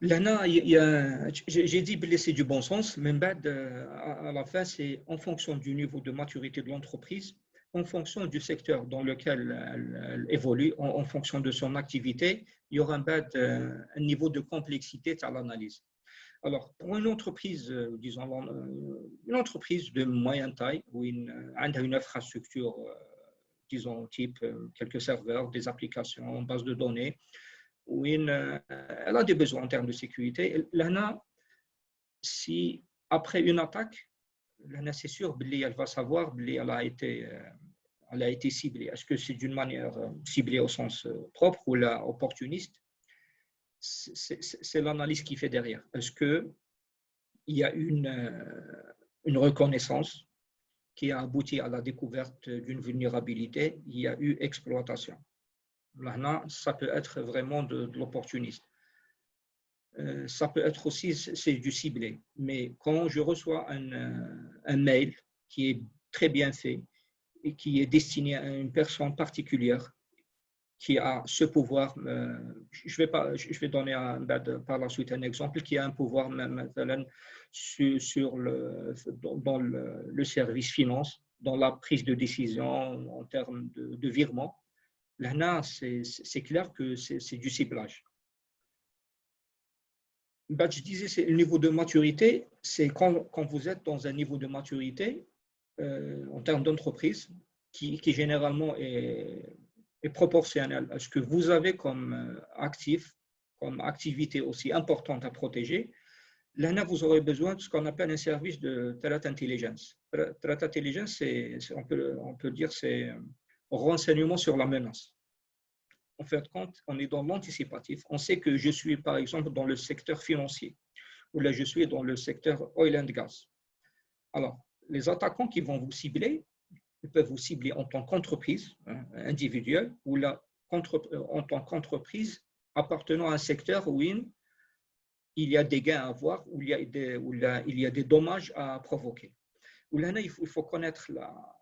Là, j'ai dit que c'est du bon sens, mais à la fin, c'est en fonction du niveau de maturité de l'entreprise, en fonction du secteur dans lequel elle évolue, en fonction de son activité, il y aura un niveau de complexité à l'analyse. Alors, pour une entreprise, disons, une entreprise de moyenne taille, où a une infrastructure, disons, type quelques serveurs, des applications, base de données, où elle a des besoins en termes de sécurité. Là, si après une attaque, là, c'est sûr, elle va savoir qu'elle a été ciblée. Est-ce que c'est d'une manière ciblée au sens propre ou opportuniste? c'est l'analyse qui fait derrière. Est-ce qu'il y a une reconnaissance qui a abouti à la découverte d'une vulnérabilité, il y a eu exploitation. Maintenant, ça peut être vraiment de l'opportunisme. Ça peut être aussi, c'est du ciblé. Mais quand je reçois un mail qui est très bien fait et qui est destiné à une personne particulière qui a ce pouvoir, je vais donner par la suite un exemple, qui a un pouvoir dans le service finance, dans la prise de décision en termes de virement. Là, c'est clair que c'est du ciblage. Je disais, c'est le niveau de maturité, c'est quand vous êtes dans un niveau de maturité en termes d'entreprise qui généralement est proportionnel à ce que vous avez comme actif, comme activité aussi importante à protéger. Là, vous aurez besoin de ce qu'on appelle un service de threat intelligence. Threat intelligence, on peut dire, c'est renseignement sur la menace. En fait, quand on est dans l'anticipatif, on sait que je suis, par exemple, dans le secteur financier, ou là, je suis dans le secteur oil and gas. Alors, les attaquants qui vont vous cibler, ils peuvent vous cibler en tant qu'entreprise individuelle ou là, en tant qu'entreprise appartenant à un secteur où il y a des gains à avoir, où il y a des dommages à provoquer. Où là, il faut connaître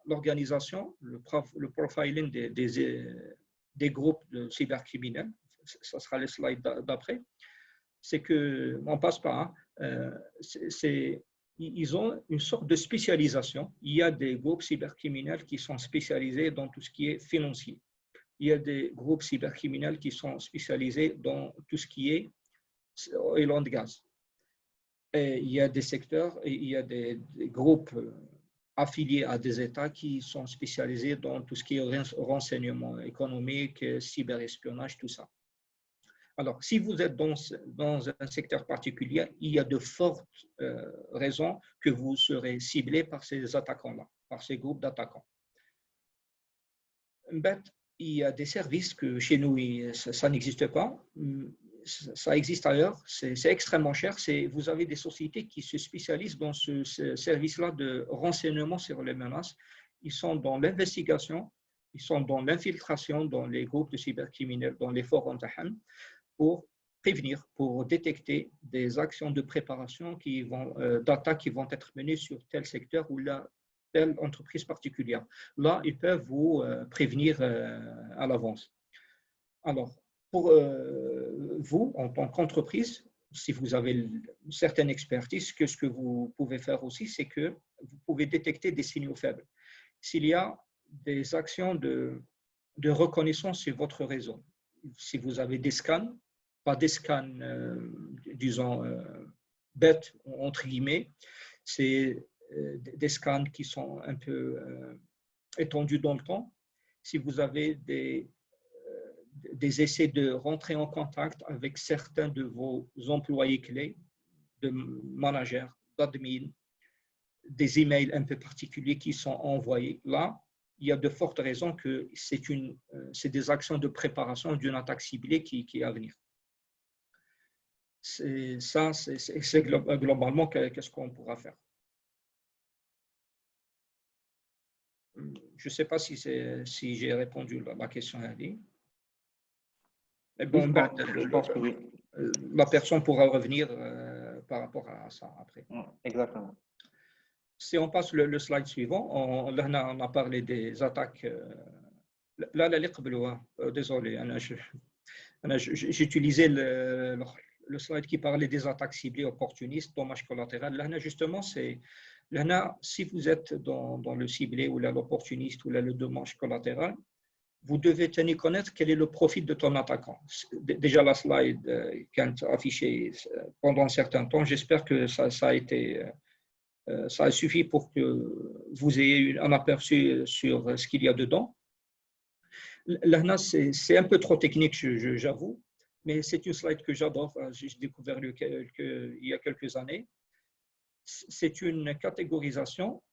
l'organisation, le profiling des groupes de cybercriminels. Ça sera le slide d'après. C'est qu'on ne passe pas. Ils ont une sorte de spécialisation. Il y a des groupes cybercriminels qui sont spécialisés dans tout ce qui est financier. Il y a des groupes cybercriminels qui sont spécialisés dans tout ce qui est oil and gas. Et il y a des secteurs, et il y a des groupes affiliés à des États qui sont spécialisés dans tout ce qui est renseignement économique, cyberespionnage, tout ça. Alors, si vous êtes dans un secteur particulier, il y a de fortes raisons que vous serez ciblé par ces attaquants-là, par ces groupes d'attaquants. Il y a des services que chez nous, ça n'existe pas. Ça existe ailleurs, c'est extrêmement cher. Vous avez des sociétés qui se spécialisent dans ce service-là de renseignement sur les menaces. Ils sont dans l'investigation, ils sont dans l'infiltration dans les groupes de cybercriminels, dans les forums pour prévenir, pour détecter des actions de préparation d'attaques qui vont être menées sur tel secteur ou telle entreprise particulière. Là, ils peuvent vous prévenir à l'avance. Alors, pour vous, en tant qu'entreprise, si vous avez une certaine expertise, ce que vous pouvez faire aussi, c'est que vous pouvez détecter des signaux faibles. S'il y a des actions de reconnaissance sur votre réseau, si vous avez des scans, pas des scans, disons, bêtes, entre guillemets, c'est des scans qui sont un peu étendus dans le temps. Si vous avez des essais de rentrer en contact avec certains de vos employés clés, de managers, d'admin, des emails un peu particuliers qui sont envoyés, là, il y a de fortes raisons que c'est des actions de préparation d'une attaque ciblée qui est à venir. C'est globalement qu'est-ce qu'on pourra faire. Je ne sais pas si j'ai répondu à la question, Ali. Mais bon, je pense que oui. La personne pourra revenir par rapport à ça après. Exactement. Si on passe le slide suivant, on a parlé des attaques. Là, désolé, j'utilisais le slide qui parlait des attaques ciblées opportunistes, dommages collatéraux. Là, justement, si vous êtes dans le ciblé ou l'opportuniste ou le dommage collatéral, vous devez tenir connaître quel est le profil de ton attaquant. Déjà, la slide quand affichée pendant un certain temps, j'espère que ça a suffi pour que vous ayez un aperçu sur ce qu'il y a dedans. Là, c'est un peu trop technique, j'avoue, mais c'est une slide que j'adore. J'ai découvert il y a quelques années. C'est une catégorisation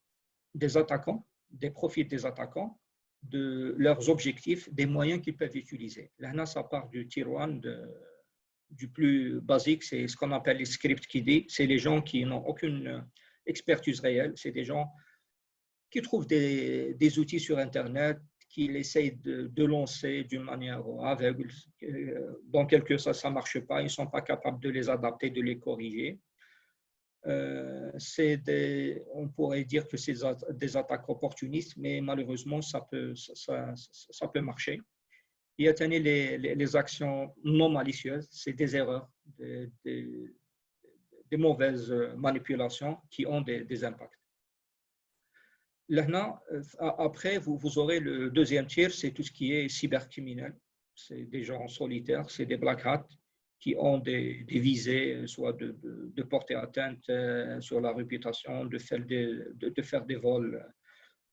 des attaquants, des profils des attaquants, de leurs objectifs, des moyens qu'ils peuvent utiliser. Là, ça part du tier 1 du plus basique, c'est ce qu'on appelle les scripts kiddie. C'est les gens qui n'ont aucune expertise réelle. C'est des gens qui trouvent des outils sur Internet, qui essayent de lancer d'une manière aveugle. Dans quelques cas, ça ne marche pas. Ils ne sont pas capables de les adapter, de les corriger. On pourrait dire que c'est des attaques opportunistes, mais malheureusement, ça peut marcher. Il y a les actions non malicieuses, c'est des erreurs, des mauvaises manipulations qui ont des impacts. Là, après, vous aurez le deuxième tiers, c'est tout ce qui est cybercriminel. C'est des gens solitaires, c'est des black hats qui ont des visées, soit de porter atteinte sur la réputation, de faire des vols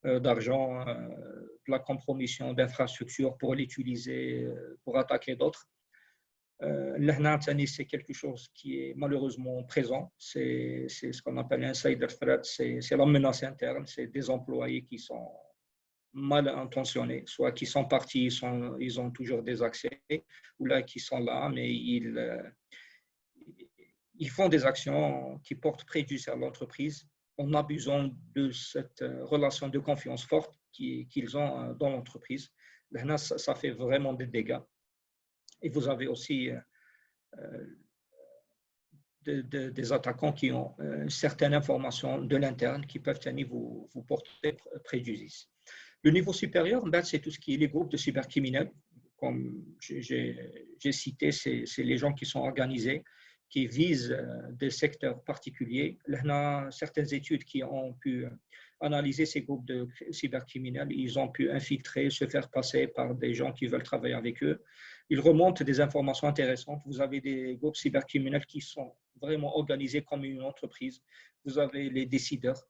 d'argent, de la compromission d'infrastructures pour l'utiliser pour attaquer d'autres. Là, c'est quelque chose qui est malheureusement présent. C'est ce qu'on appelle insider threat, c'est la menace interne, c'est des employés qui sont mal intentionnés, soit qui sont partis, ils ont toujours des accès, ou là qui sont là, mais ils font des actions qui portent préjudice à l'entreprise en abusant de cette relation de confiance forte qu'ils ont dans l'entreprise. Là, ça fait vraiment des dégâts. Et vous avez aussi des attaquants qui ont certaines informations de l'interne qui peuvent vous porter préjudice. Le niveau supérieur, c'est tout ce qui est les groupes de cybercriminels. Comme j'ai cité, c'est les gens qui sont organisés, qui visent des secteurs particuliers. Il y a certaines études qui ont pu analyser ces groupes de cybercriminels. Ils ont pu infiltrer, se faire passer par des gens qui veulent travailler avec eux. Ils remontent des informations intéressantes. Vous avez des groupes cybercriminels qui sont vraiment organisés comme une entreprise. Vous avez les décideurs.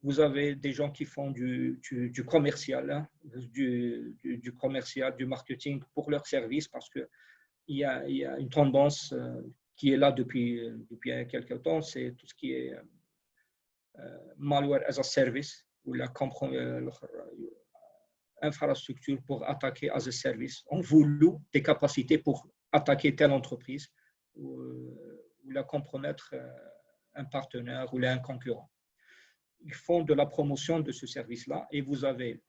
Vous avez des gens qui font du commercial, du commercial, du marketing pour leurs services, parce qu'il y a une tendance qui est là depuis quelques temps, c'est tout ce qui est malware as a service, ou la infrastructure pour attaquer as a service. On vous loue des capacités pour attaquer telle entreprise ou la compromettre un partenaire ou un concurrent. Ils font de la promotion de ce service-là et vous avez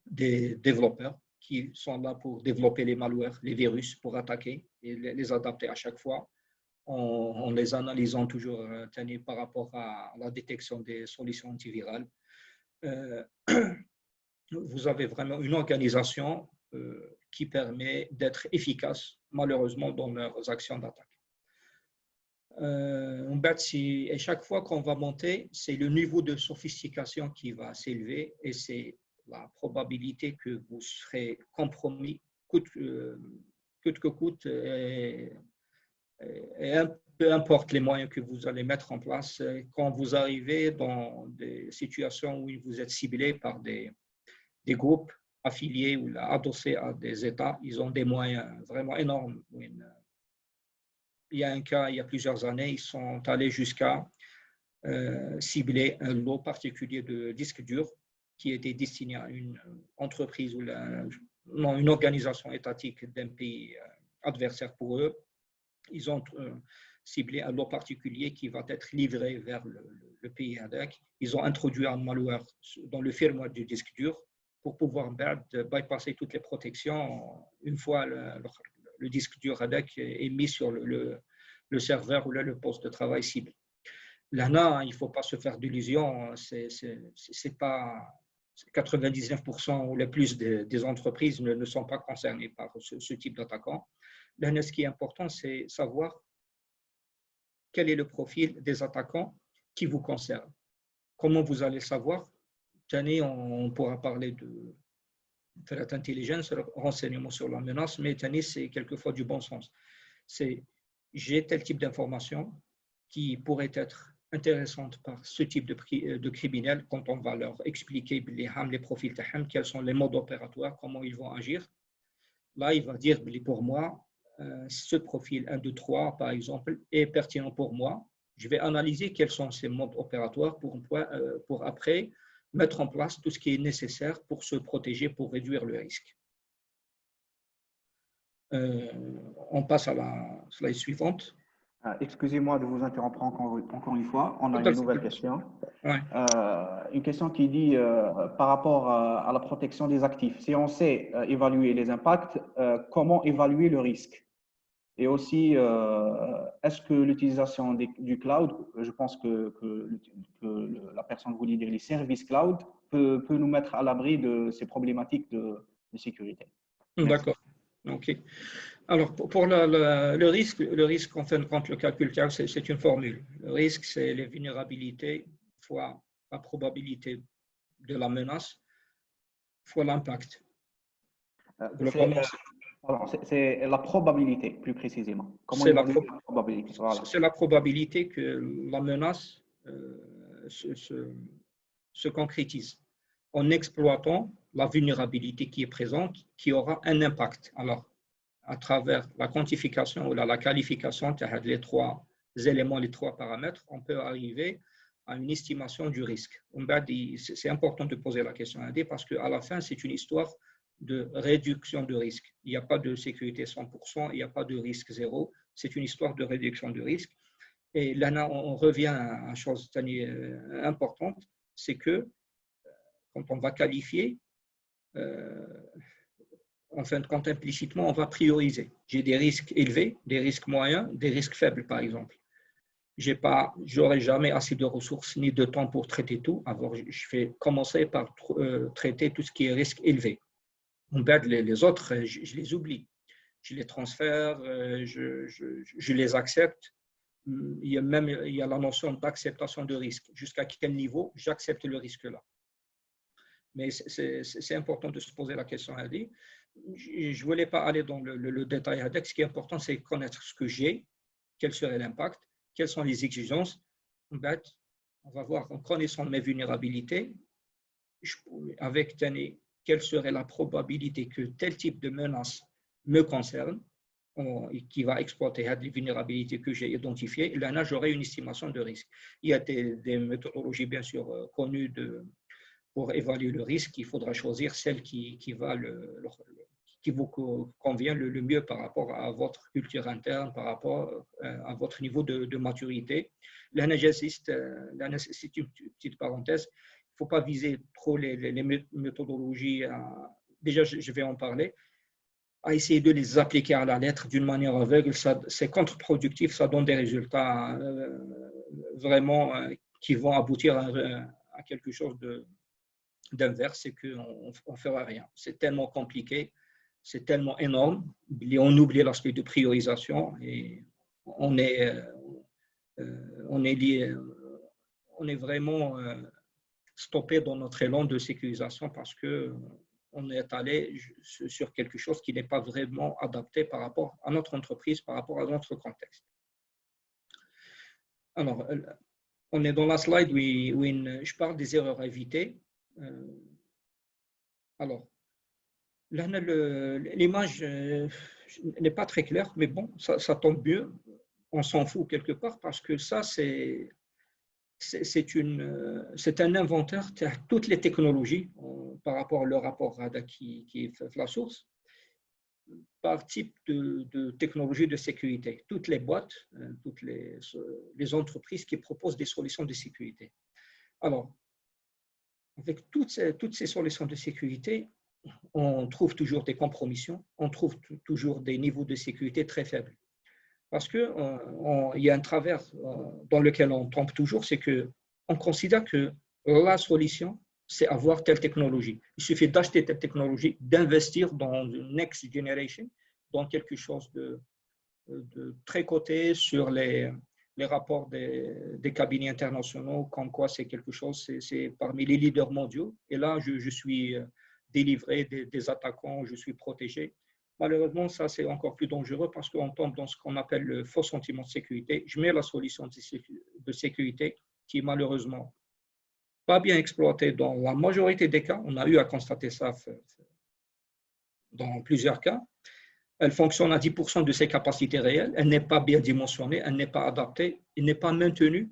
des développeurs qui sont là pour développer les malwares, les virus pour attaquer et les adapter à chaque fois en les analysant toujours par rapport à la détection des solutions antivirales. Vous avez vraiment une organisation qui permet d'être efficace, malheureusement, dans leurs actions d'attaque. Et chaque fois qu'on va monter, c'est le niveau de sophistication qui va s'élever et c'est la probabilité que vous serez compromis coûte que coûte et peu importe les moyens que vous allez mettre en place, quand vous arrivez dans des situations où vous êtes ciblé par des groupes affiliés ou adossés à des États, ils ont des moyens vraiment énormes. Il y a un cas, il y a plusieurs années, ils sont allés jusqu'à cibler un lot particulier de disques durs qui était destiné à une entreprise ou une organisation étatique d'un pays adversaire pour eux. Ils ont ciblé un lot particulier qui va être livré vers le pays ADEC. Ils ont introduit un malware dans le firmware du disque dur pour pouvoir bypasser toutes les protections une fois le disque dur ADEC est mis sur le serveur ou le poste de travail cible. Là, il ne faut pas se faire d'illusions, c'est pas 99% ou le plus des entreprises ne sont pas concernées par ce type d'attaquant. Là, ce qui est important, c'est savoir quel est le profil des attaquants qui vous concernent. Comment vous allez savoir? On pourra parler de threat intelligence, renseignement sur la menace, mais c'est quelquefois du bon sens. C'est j'ai tel type d'information qui pourrait être intéressante par ce type de criminels quand on va leur expliquer les profils, quels sont les modes opératoires, comment ils vont agir. Là, il va dire, pour moi, ce profil 1, 2, 3, par exemple, est pertinent pour moi. Je vais analyser quels sont ces modes opératoires pour après mettre en place tout ce qui est nécessaire pour se protéger, pour réduire le risque. On passe à slide suivante. Excusez-moi de vous interrompre encore une fois. On a une nouvelle question. Ouais. Une question qui dit par rapport à la protection des actifs. Si on sait évaluer les impacts, comment évaluer le risque? Et aussi, est-ce que l'utilisation du cloud, je pense que la personne voulait dire les services cloud, peut nous mettre à l'abri de ces problématiques de sécurité? D'accord. OK. Alors, pour le risque, en fin de compte, le calcul CAC, c'est une formule. Le risque, c'est les vulnérabilités fois la probabilité de la menace fois l'impact. C'est la probabilité, plus précisément. Comment C'est évaluer la probabilité? Voilà. C'est la probabilité que la menace se concrétise en exploitant la vulnérabilité qui est présente, qui aura un impact. Alors, à travers la quantification ou la qualification de les trois éléments, les trois paramètres, on peut arriver à une estimation du risque. C'est important de poser la question à D parce qu'à la fin, c'est une histoire de réduction de risque. Il n'y a pas de sécurité 100%, il n'y a pas de risque zéro. C'est une histoire de réduction de risque. Et là, on revient à une chose importante, c'est que quand on va qualifier, en fin de compte, implicitement, on va prioriser. J'ai des risques élevés, des risques moyens, des risques faibles, par exemple. Je n'aurai jamais assez de ressources ni de temps pour traiter tout. Alors, je vais commencer par traiter tout ce qui est risque élevé. Les autres, je les oublie. Je les transfère, je les accepte. Il y a la notion d'acceptation de risque. Jusqu'à quel niveau j'accepte le risque-là. Mais c'est important de se poser la question à dire. Je ne voulais pas aller dans le détail avec. Ce qui est important, c'est connaître ce que j'ai, quel serait l'impact, quelles sont les exigences. On va voir, en connaissant mes vulnérabilités, avec Tani, quelle serait la probabilité que tel type de menace me concerne, qui va exploiter les vulnérabilités que j'ai identifiées. Et là, j'aurai une estimation de risque. Il y a des méthodologies, bien sûr, connues pour évaluer le risque. Il faudra choisir celle qui vous convient le mieux par rapport à votre culture interne, par rapport à votre niveau de maturité. Là, c'est une petite parenthèse. Il ne faut pas viser trop les méthodologies. Déjà, je vais en parler. À essayer de les appliquer à la lettre d'une manière aveugle, c'est contre-productif, ça donne des résultats vraiment qui vont aboutir à quelque chose d'inverse, c'est qu'on ne fera rien. C'est tellement compliqué, c'est tellement énorme, on oublie l'aspect de priorisation et on est vraiment stoppé dans notre élan de sécurisation parce qu'on est allé sur quelque chose qui n'est pas vraiment adapté par rapport à notre entreprise, par rapport à notre contexte. Alors, on est dans la slide où je parle des erreurs à éviter. Alors, là, l'image n'est pas très claire, mais bon, ça tombe mieux. On s'en fout quelque part parce que ça, c'est un inventaire de toutes les technologies par rapport au rapport RADA qui fait la source, par type de technologie de sécurité. Toutes les boîtes, toutes les entreprises qui proposent des solutions de sécurité. Alors, avec toutes ces solutions de sécurité, on trouve toujours des compromissions, on trouve toujours des niveaux de sécurité très faibles. Parce qu'il y a un travers dans lequel on tombe toujours, c'est qu'on considère que la solution, c'est avoir telle technologie. Il suffit d'acheter telle technologie, d'investir dans une next generation, dans quelque chose de très coté sur les rapports des cabinets internationaux, comme quoi c'est quelque chose, c'est parmi les leaders mondiaux. Et là, je suis délivré des attaquants, je suis protégé. Malheureusement, ça, c'est encore plus dangereux parce qu'on tombe dans ce qu'on appelle le faux sentiment de sécurité. Je mets la solution de sécurité qui est malheureusement pas bien exploitée dans la majorité des cas. On a eu à constater ça dans plusieurs cas. Elle fonctionne à 10% de ses capacités réelles. Elle n'est pas bien dimensionnée, elle n'est pas adaptée, elle n'est pas maintenue.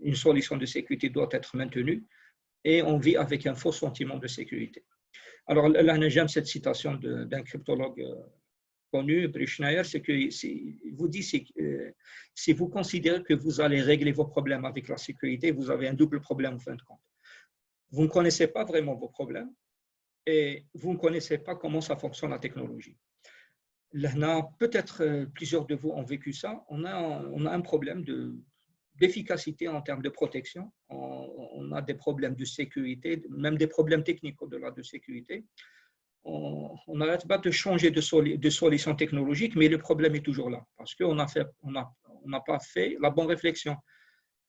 Une solution de sécurité doit être maintenue et on vit avec un faux sentiment de sécurité. Alors là, j'aime cette citation d'un cryptologue connu, Bruce Schneier, c'est que il vous dit si vous considérez que vous allez régler vos problèmes avec la sécurité, vous avez un double problème en fin de compte. Vous ne connaissez pas vraiment vos problèmes et vous ne connaissez pas comment ça fonctionne la technologie. Là, peut-être plusieurs de vous ont vécu ça. On a un problème d'efficacité en termes de protection. On a des problèmes de sécurité, même des problèmes techniques au-delà de sécurité. On n'arrête pas de changer de solution technologique, mais le problème est toujours là parce qu'on n'a pas fait la bonne réflexion.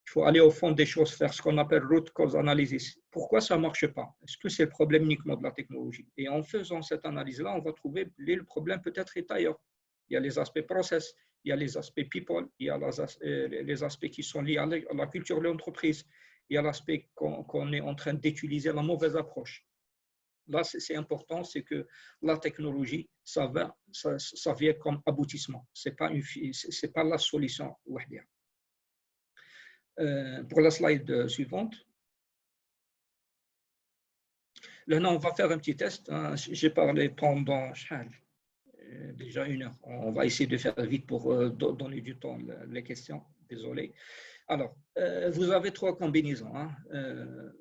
Il faut aller au fond des choses, faire ce qu'on appelle root cause analysis. Pourquoi ça ne marche pas? Est-ce que c'est le problème uniquement de la technologie? Et en faisant cette analyse-là, on va trouver que le problème peut-être est ailleurs. Il y a les aspects process, il y a les aspects people, il y a les aspects qui sont liés à la culture de l'entreprise, il y a l'aspect qu'on est en train d'utiliser la mauvaise approche. Là, c'est important, c'est que la technologie, ça vient comme aboutissement. C'est pas la solution. Pour la slide suivante. Là, on va faire un petit test. Hein. J'ai parlé pendant déjà 1 heure. On va essayer de faire vite pour donner du temps les questions. Désolé. Alors, vous avez 3 combinaisons. Hein.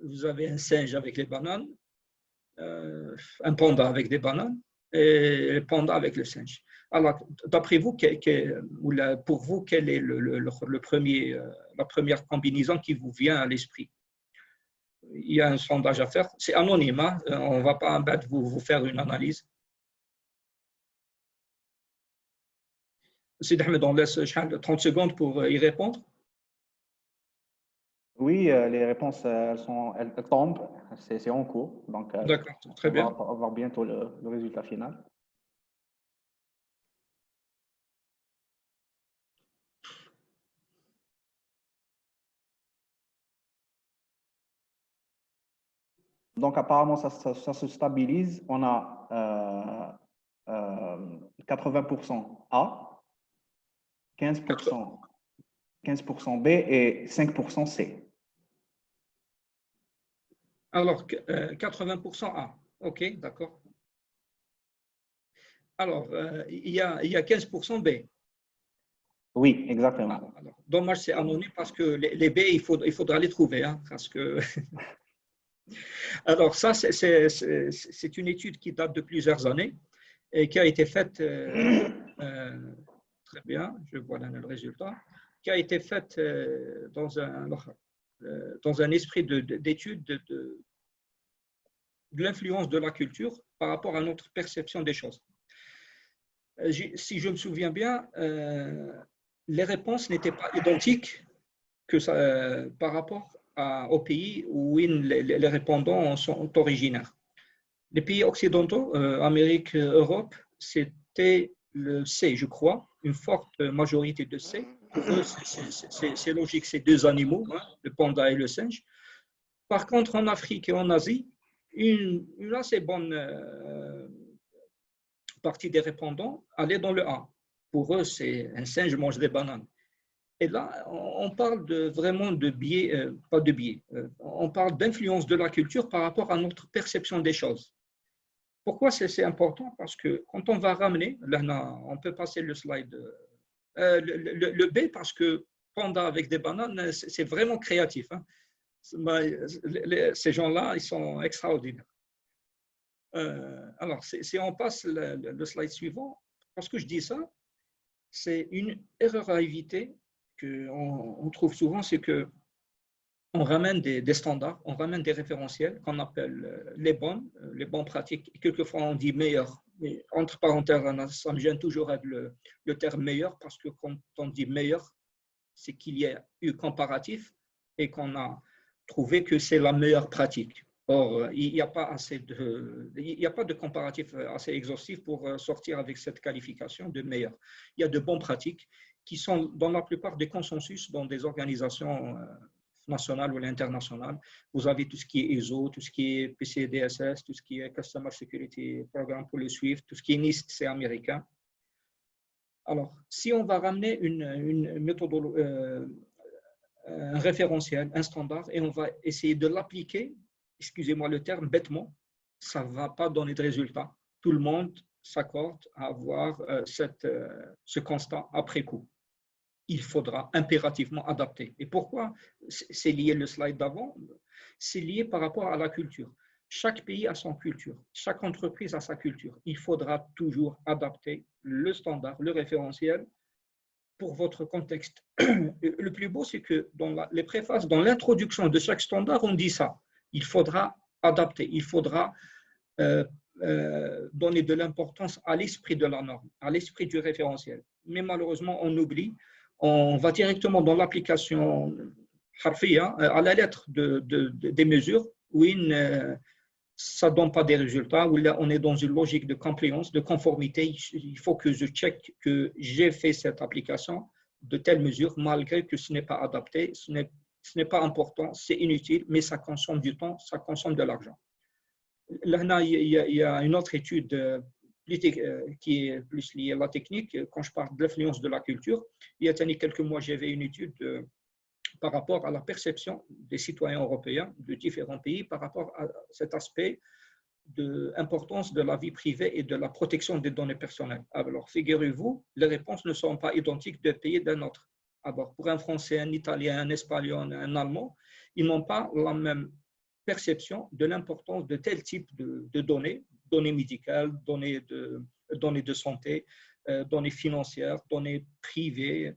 Vous avez un singe avec les bananes, un panda avec des bananes et le panda avec le singe. Alors, d'après vous, pour vous, quelle est la première combinaison qui vous vient à l'esprit? Il y a un sondage à faire. C'est anonyme, hein? On ne va pas vous faire une analyse. Sid Ahmed, on laisse 30 secondes pour y répondre. Oui, les réponses, elles tombent, c'est en cours. Donc, d'accord, très bien. On va avoir bientôt le résultat final. Donc, apparemment, ça se stabilise. On a 80% A, 15% B et 5% C. Alors, 80% A. OK, d'accord. Alors, il y a 15% B. Oui, exactement. Alors, dommage, c'est anonyme parce que les B, il faudra les trouver. Hein, parce que alors, ça, c'est une étude qui date de plusieurs années et qui a été faite, très bien, je vois là le résultat, qui a été faite dans un esprit d'étude de l'influence de la culture par rapport à notre perception des choses. Si je me souviens bien, les réponses n'étaient pas identiques par rapport aux pays où les répondants sont originaires. Les pays occidentaux, Amérique, Europe, c'était le C, je crois, une forte majorité de C. Pour eux, c'est logique, c'est 2 animaux, hein, le panda et le singe. Par contre, en Afrique et en Asie, une assez bonne partie des répondants allait dans le A. Pour eux, c'est un singe mange des bananes. Et là, on parle vraiment de biais, pas de biais, on parle d'influence de la culture par rapport à notre perception des choses. Pourquoi c'est important? Parce que quand on va ramener, là, on peut passer le slide, le B, parce que panda avec des bananes, c'est vraiment créatif. Hein. Ces gens-là, ils sont extraordinaires. Alors, si on passe le slide suivant, parce que je dis ça, c'est une erreur à éviter qu'on trouve souvent, c'est qu'on ramène des standards, on ramène des référentiels qu'on appelle les bonnes pratiques. Quelquefois, on dit meilleur. Mais entre parenthèses, ça me gêne toujours avec le terme meilleur, parce que quand on dit meilleur, c'est qu'il y a eu comparatif et qu'on a trouvé que c'est la meilleure pratique. Or, il n'y a pas de comparatif assez exhaustif pour sortir avec cette qualification de meilleur. Il y a de bonnes pratiques qui sont dans la plupart des consensus dans des organisations nationales ou internationales. Vous avez tout ce qui est ISO, tout ce qui est PCDSS, tout ce qui est Customer Security Program pour le SWIFT, tout ce qui est NIST, c'est américain. Alors, si on va ramener une méthodologie, un référentiel, un standard, et on va essayer de l'appliquer, excusez-moi le terme, bêtement, ça ne va pas donner de résultat. Tout le monde s'accordent à avoir ce constat après coup. Il faudra impérativement adapter. Et pourquoi? C'est lié le slide d'avant, c'est lié par rapport à la culture. Chaque pays a son culture, chaque entreprise a sa culture. Il faudra toujours adapter le standard, le référentiel pour votre contexte. Le plus beau, c'est que dans les préfaces, dans l'introduction de chaque standard, on dit ça. Il faudra adapter, il faudra donner de l'importance à l'esprit de la norme, à l'esprit du référentiel. Mais malheureusement, on oublie, on va directement dans l'application harfiya, à la lettre des mesures, où ça ne donne pas des résultats, où là, on est dans une logique de compliance, de conformité. Il faut que je check que j'ai fait cette application de telle mesure, malgré que ce n'est pas adapté, ce n'est pas important, c'est inutile, mais ça consomme du temps, ça consomme de l'argent. Là, il y a une autre étude qui est plus liée à la technique. Quand je parle de l'influence de la culture, il y a quelques mois, j'avais une étude par rapport à la perception des citoyens européens de différents pays par rapport à cet aspect de l'importance de la vie privée et de la protection des données personnelles. Alors, figurez-vous, les réponses ne sont pas identiques d'un pays d'un autre. Alors, pour un Français, un Italien, un Espagnol, un Allemand, ils n'ont pas la même perception de l'importance de tel type de données, données médicales, données de santé, données financières, données privées.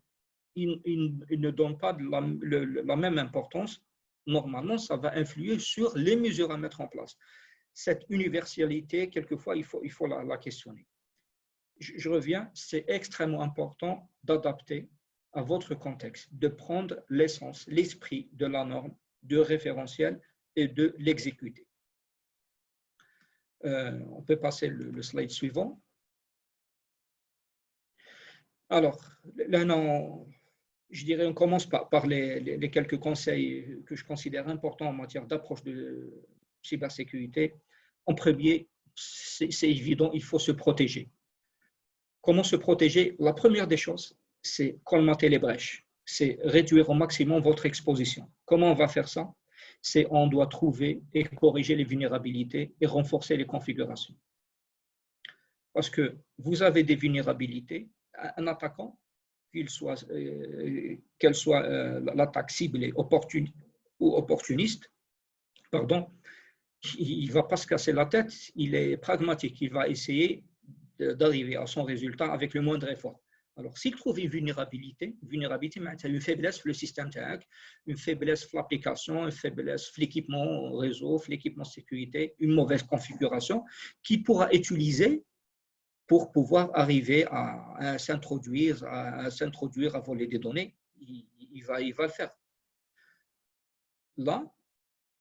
Ils ne donnent pas la même importance. Normalement, ça va influer sur les mesures à mettre en place. Cette universalité, quelquefois, il faut la questionner. Je reviens, c'est extrêmement important d'adapter à votre contexte, de prendre l'essence, l'esprit de la norme, de référentiel et de l'exécuter. On peut passer le slide suivant. Alors, là, je dirais, on commence par les quelques conseils que je considère importants en matière d'approche de cybersécurité. En premier, c'est évident, il faut se protéger. Comment se protéger? La première des choses, c'est colmater les brèches, c'est réduire au maximum votre exposition. Comment on va faire ça? C'est on doit trouver et corriger les vulnérabilités et renforcer les configurations. Parce que vous avez des vulnérabilités, un attaquant, qu'elle soit l'attaque ciblée ou opportuniste, il ne va pas se casser la tête, il est pragmatique, il va essayer d'arriver à son résultat avec le moindre effort. Alors, s'il trouve une vulnérabilité, c'est une faiblesse sur le système TAC, une faiblesse sur l'application, une faiblesse sur l'équipement réseau, l'équipement sécurité, une mauvaise configuration, qui pourra utiliser pour pouvoir arriver à s'introduire, à voler des données, il va le faire. Là,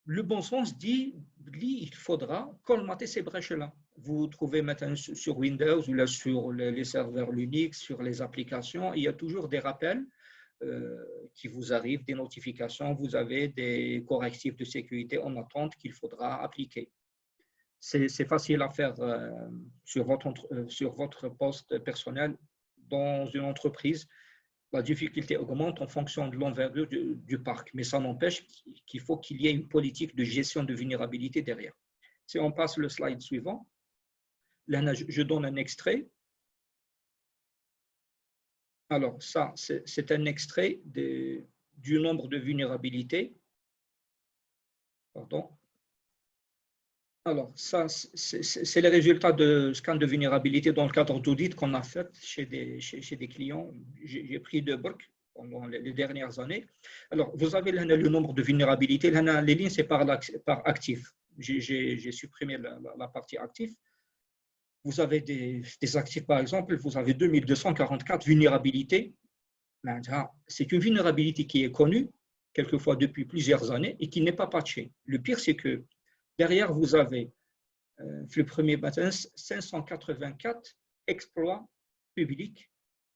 le bon sens dit il faudra colmater ces brèches-là. Vous trouvez maintenant sur Windows ou là sur les serveurs Linux, sur les applications, il y a toujours des rappels qui vous arrivent, des notifications, vous avez des correctifs de sécurité en attente qu'il faudra appliquer. C'est facile à faire sur votre poste personnel dans une entreprise. La difficulté augmente en fonction de l'envergure du parc, mais ça n'empêche qu'il faut qu'il y ait une politique de gestion de vulnérabilité derrière. Si on passe le slide suivant, là, je donne un extrait. Alors, ça, c'est un extrait du nombre de vulnérabilités. Pardon. Alors, ça, c'est les résultats de scan de vulnérabilité dans le cadre d'audit qu'on a fait chez des clients. J'ai pris de Burke pendant les dernières années. Alors, vous avez le nombre de vulnérabilités. Les lignes, c'est par actif. J'ai supprimé la partie actif. Vous avez des actifs, par exemple, vous avez 2244 vulnérabilités. C'est une vulnérabilité qui est connue, quelquefois depuis plusieurs années, et qui n'est pas patchée. Le pire, c'est que derrière, vous avez le premier matin 584 exploits publics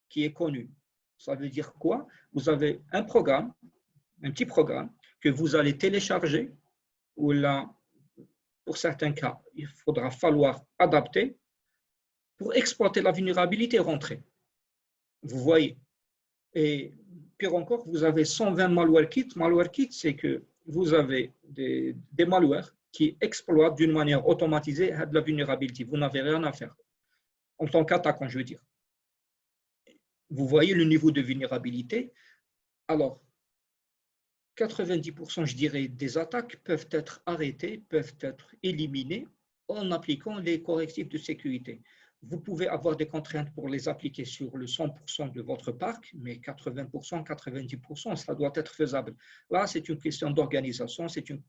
qui est connu. Ça veut dire quoi? Vous avez un programme, un petit programme que vous allez télécharger, ou là, pour certains cas, il faudra falloir adapter pour exploiter la vulnérabilité et rentrer. Vous voyez. Et pire encore, vous avez 120 malware kits. Malware kit, c'est que vous avez des malwares qui exploitent d'une manière automatisée de la vulnérabilité. Vous n'avez rien à faire. en tant qu'attaquant, je veux dire. Vous voyez le niveau de vulnérabilité. Alors, 90%, je dirais, des attaques peuvent être arrêtées, peuvent être éliminées en appliquant les correctifs de sécurité. Vous pouvez avoir des contraintes pour les appliquer sur le 100% de votre parc, mais 80%, 90%, ça doit être faisable. Là, c'est une question d'organisation, c'est une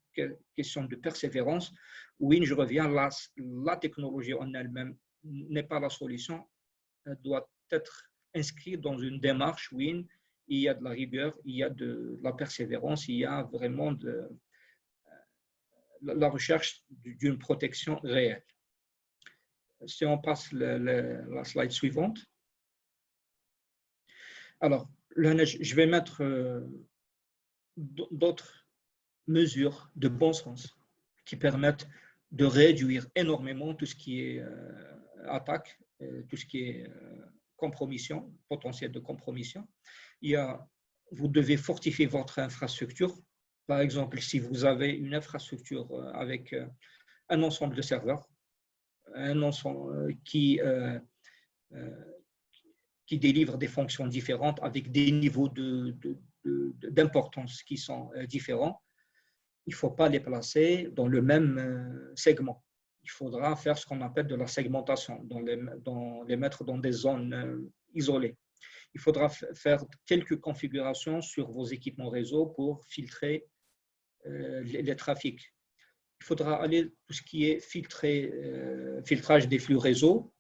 question de persévérance. Oui, je reviens, la technologie en elle-même n'est pas la solution, elle doit être inscrite dans une démarche WIN. Il y a de la rigueur, il y a de la persévérance, il y a vraiment de la recherche d'une protection réelle. Si on passe la slide suivante. Alors, je vais mettre d'autres mesures de bon sens qui permettent de réduire énormément tout ce qui est attaque, tout ce qui est compromission, potentiel de compromission. Vous devez fortifier votre infrastructure. Par exemple, si vous avez une infrastructure avec un ensemble de serveurs, un ensemble qui délivre des fonctions différentes avec des niveaux d'importance qui sont différents, il ne faut pas les placer dans le même segment. Il faudra faire ce qu'on appelle de la segmentation, les mettre dans des zones isolées. Il faudra faire quelques configurations sur vos équipements réseau pour filtrer les trafics. Il faudra aller tout ce qui est filtrage des flux réseau.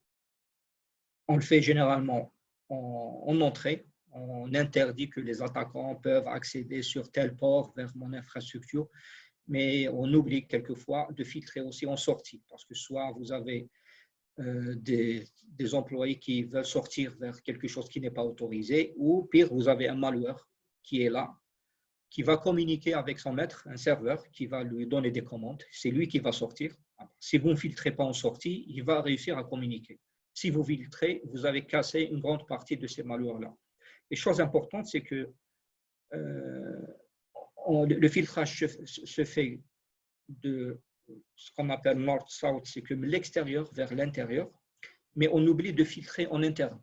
On le fait généralement en entrée. On interdit que les attaquants peuvent accéder sur tel port vers mon infrastructure, mais on oublie quelquefois de filtrer aussi en sortie, parce que soit vous avez des employés qui veulent sortir vers quelque chose qui n'est pas autorisé, ou pire, vous avez un malware qui est là, qui va communiquer avec son maître, un serveur, qui va lui donner des commandes. C'est lui qui va sortir. Si vous ne filtrez pas en sortie, il va réussir à communiquer. Si vous filtrez, vous avez cassé une grande partie de ces malwares-là. Et chose importante, c'est que le filtrage se fait de ce qu'on appelle north-south, c'est que l'extérieur vers l'intérieur, mais on oublie de filtrer en interne.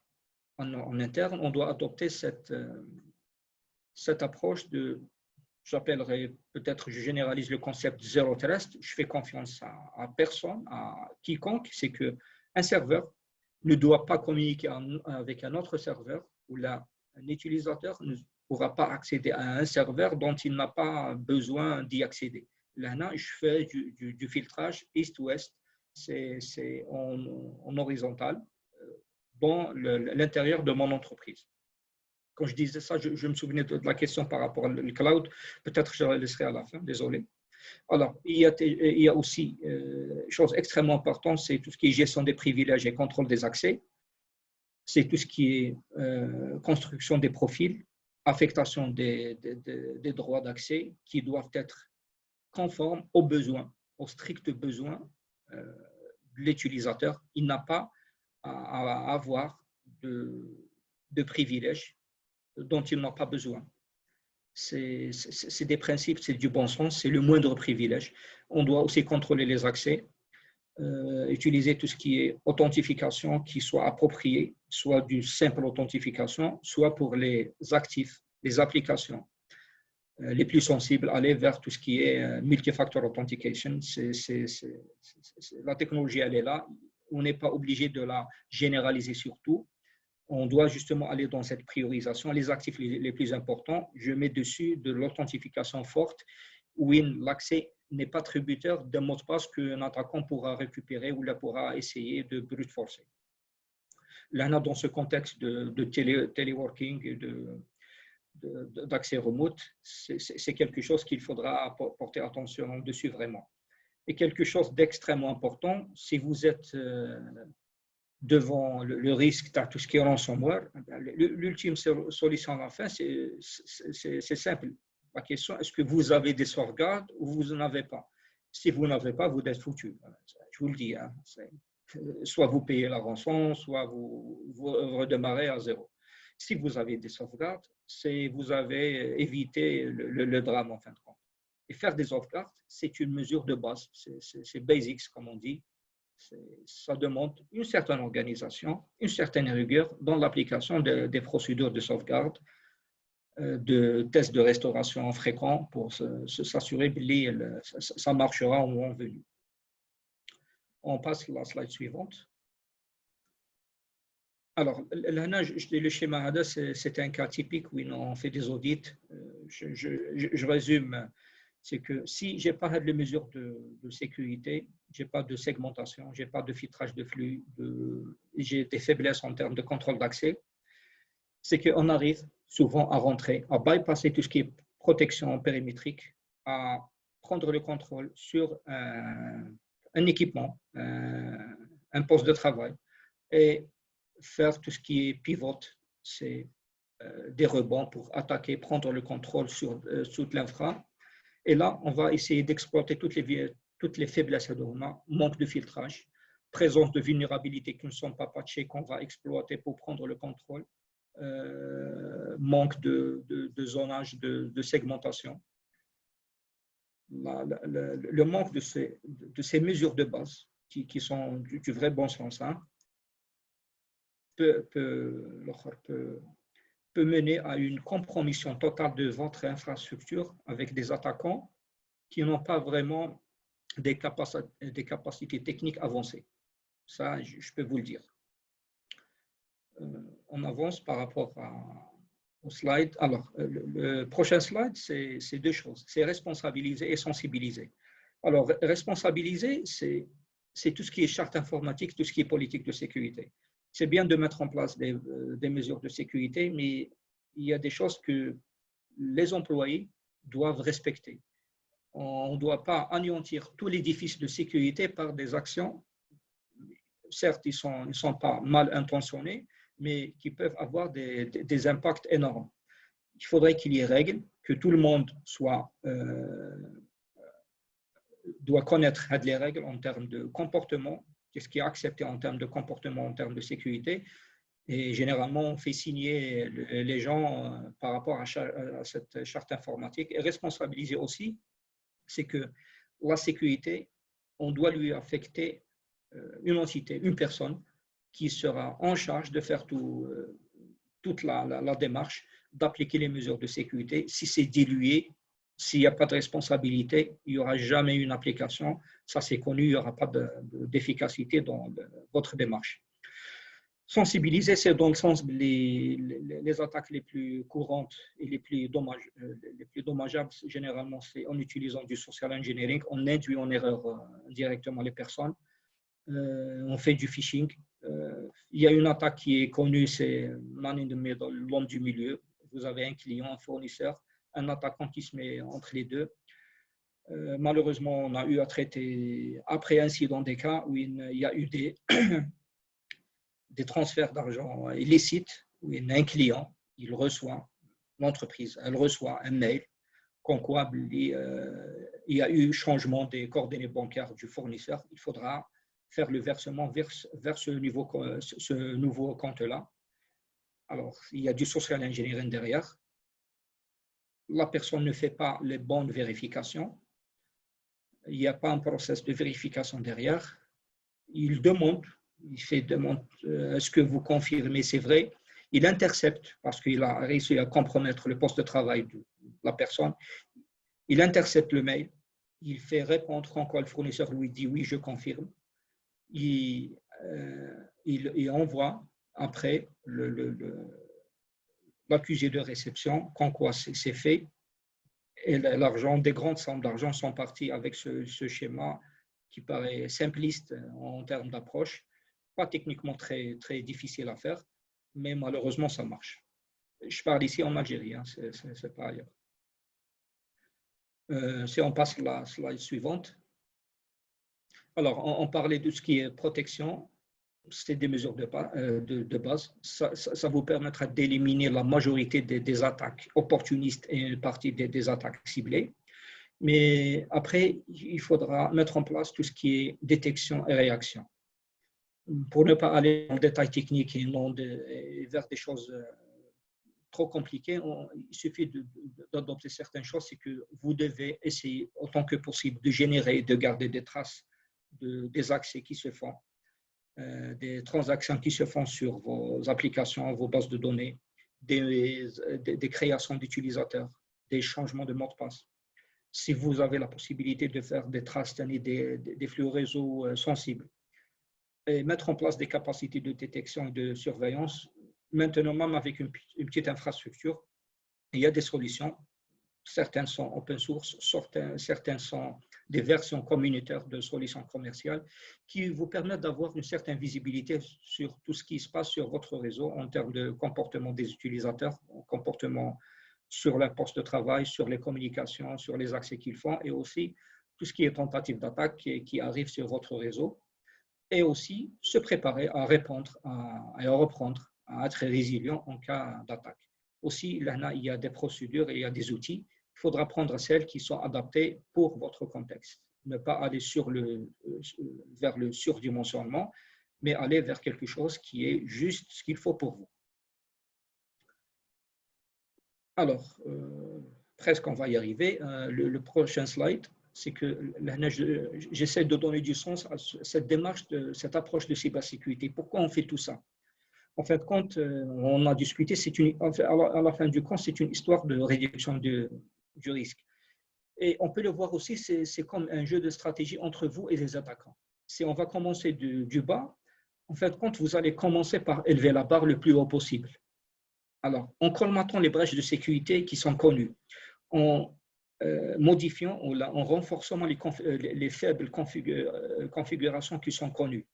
En interne, on doit adopter cette approche j'appellerais peut-être, je généralise le concept zéro trust, je fais confiance à personne, à quiconque, c'est qu'un serveur ne doit pas communiquer avec un autre serveur, ou là, un utilisateur ne pourra pas accéder à un serveur dont il n'a pas besoin d'y accéder. Là, je fais du filtrage east-west, c'est en horizontal, dans l'intérieur de mon entreprise. Quand je disais ça, je me souvenais de la question par rapport au cloud. Peut-être je la laisserai à la fin, désolé. Alors, il y a aussi chose extrêmement importante, c'est tout ce qui est gestion des privilèges et contrôle des accès. C'est tout ce qui est construction des profils, affectation des droits d'accès qui doivent être conformes aux besoins, aux stricts besoins de l'utilisateur. Il n'a pas à avoir de privilèges dont il n'a pas besoin. C'est des principes, c'est du bon sens, c'est le moindre privilège. On doit aussi contrôler les accès, utiliser tout ce qui est authentification qui soit appropriée, soit du simple authentification, soit pour les actifs, les applications les plus sensibles, aller vers tout ce qui est multi-factor authentication. La technologie, elle est là. On n'est pas obligé de la généraliser sur tout. On doit justement aller dans cette priorisation. Les actifs les plus importants, je mets dessus de l'authentification forte, où l'accès n'est pas tributaire d'un mot de passe qu'un attaquant pourra récupérer ou la pourra essayer de brute forcer. Là, dans ce contexte de téléworking et d'accès remote, c'est quelque chose qu'il faudra porter attention dessus vraiment. Et quelque chose d'extrêmement important, si vous êtes devant le risque de tout ce qui est ransomware, l'ultime solution à la fin, c'est simple. La question, est-ce que vous avez des sauvegardes ou vous n'en avez pas? Si vous n'en avez pas, vous êtes foutu. Je vous le dis. Hein, soit vous payez la rançon, soit vous redémarrez à zéro. Si vous avez des sauvegardes, vous avez évité le drame en fin de compte. Et faire des sauvegardes, c'est une mesure de base. C'est basics, comme on dit. Ça demande une certaine organisation, une certaine rigueur dans l'application des procédures de sauvegarde, de tests de restauration fréquents pour s'assurer que ça marchera au moment venu. On passe à la slide suivante. Alors, là, le schéma ADA, c'est un cas typique où on fait des audits. Je résume, c'est que si je n'ai pas de mesures de sécurité, je n'ai pas de segmentation, je n'ai pas de filtrage de flux, j'ai des faiblesses en termes de contrôle d'accès, c'est qu'on arrive souvent à rentrer, à bypasser tout ce qui est protection périmétrique, à prendre le contrôle sur un équipement, un poste de travail, et faire tout ce qui est pivote, c'est des rebonds pour attaquer, prendre le contrôle sur toute l'infra. Et là, on va essayer d'exploiter toutes les faiblesses de l'ONA, manque de filtrage, présence de vulnérabilités qui ne sont pas patchées, qu'on va exploiter pour prendre le contrôle, manque de zonage, de segmentation. Le manque de ces mesures de base, qui sont du vrai bon sens, hein, peut mener à une compromission totale de votre infrastructure avec des attaquants qui n'ont pas vraiment des capacités techniques avancées. Ça, je peux vous le dire. On avance par rapport au slide. Alors, le prochain slide, c'est deux choses. C'est responsabiliser et sensibiliser. Alors, responsabiliser, c'est tout ce qui est charte informatique, tout ce qui est politique de sécurité. C'est bien de mettre en place des mesures de sécurité, mais il y a des choses que les employés doivent respecter. On ne doit pas anéantir tout l'édifice de sécurité par des actions, certes, ils ne sont pas mal intentionnés, mais qui peuvent avoir des impacts énormes. Il faudrait qu'il y ait règles, que tout le monde doit connaître les règles en termes de comportement, qu'est-ce qui est accepté en termes de comportement, en termes de sécurité. Et généralement, on fait signer les gens par rapport à cette charte informatique. Et responsabiliser aussi, c'est que la sécurité, on doit lui affecter une entité, une personne qui sera en charge de faire toute la démarche, d'appliquer les mesures de sécurité. Si c'est dilué, s'il n'y a pas de responsabilité, il n'y aura jamais une application. Ça, c'est connu, il n'y aura pas d'efficacité dans votre démarche. Sensibiliser, c'est dans le sens les attaques les plus courantes et les plus dommageables, généralement, c'est en utilisant du social engineering. On induit en erreur directement les personnes. On fait du phishing. Il y a une attaque qui est connue, c'est man in the middle, l'homme du milieu. Vous avez un client, un fournisseur, un attaquant qui se met entre les deux. Malheureusement, on a eu à traiter, après incident, des cas où il y a eu des transferts d'argent illicites, où il y a un client, l'entreprise, elle reçoit un mail, comme quoi il y a eu changement des coordonnées bancaires du fournisseur. Il faudra faire le versement vers ce nouveau compte-là. Alors, il y a du social engineering derrière. La personne ne fait pas les bonnes vérifications. Il n'y a pas un process de vérification derrière. Il demande, est-ce que vous confirmez, c'est vrai? Il intercepte, parce qu'il a réussi à compromettre le poste de travail de la personne. Il intercepte le mail. Il fait répondre quand le fournisseur lui dit oui, je confirme. Il envoie après l'accusé de réception, quand quoi c'est fait, et l'argent, des grandes sommes d'argent sont parties avec ce schéma qui paraît simpliste en termes d'approche, pas techniquement très, très difficile à faire, mais malheureusement ça marche. Je parle ici en Algérie, hein, c'est pas ailleurs. Si on passe à la slide suivante. Alors, on parlait de ce qui est protection, c'est des mesures de base. Ça vous permettra d'éliminer la majorité des attaques opportunistes et une partie des attaques ciblées. Mais après, il faudra mettre en place tout ce qui est détection et réaction. Pour ne pas aller dans le détail technique et vers des choses trop compliquées, il suffit d'adopter certaines choses, c'est que vous devez essayer autant que possible de générer et de garder des traces des accès qui se font, des transactions qui se font sur vos applications, vos bases de données, des créations d'utilisateurs, des changements de mot de passe. Si vous avez la possibilité de faire des traces, des flux réseau sensibles, et mettre en place des capacités de détection et de surveillance, maintenant même avec une petite infrastructure, il y a des solutions. Certaines sont open source, certaines sont des versions communautaires de solutions commerciales qui vous permettent d'avoir une certaine visibilité sur tout ce qui se passe sur votre réseau en termes de comportement des utilisateurs, comportement sur leur poste de travail, sur les communications, sur les accès qu'ils font et aussi tout ce qui est tentative d'attaque qui arrive sur votre réseau et aussi se préparer à répondre, à reprendre, à être résilient en cas d'attaque. Aussi, là, il y a des procédures et il y a des outils. Il faudra prendre celles qui sont adaptées pour votre contexte. Ne pas aller vers le surdimensionnement, mais aller vers quelque chose qui est juste ce qu'il faut pour vous. Alors, presque on va y arriver. Le prochain slide, c'est que j'essaie de donner du sens à cette démarche, cette approche de cybersécurité. Pourquoi on fait tout ça? En fait, quand on a discuté, à la fin du compte, c'est une histoire de réduction du risque. Et on peut le voir aussi, c'est comme un jeu de stratégie entre vous et les attaquants. Si on va commencer du bas, en fait, quand vous allez commencer par élever la barre le plus haut possible. Alors, en colmatant les brèches de sécurité qui sont connues, en modifiant ou en renforçant les faibles configurations qui sont connues,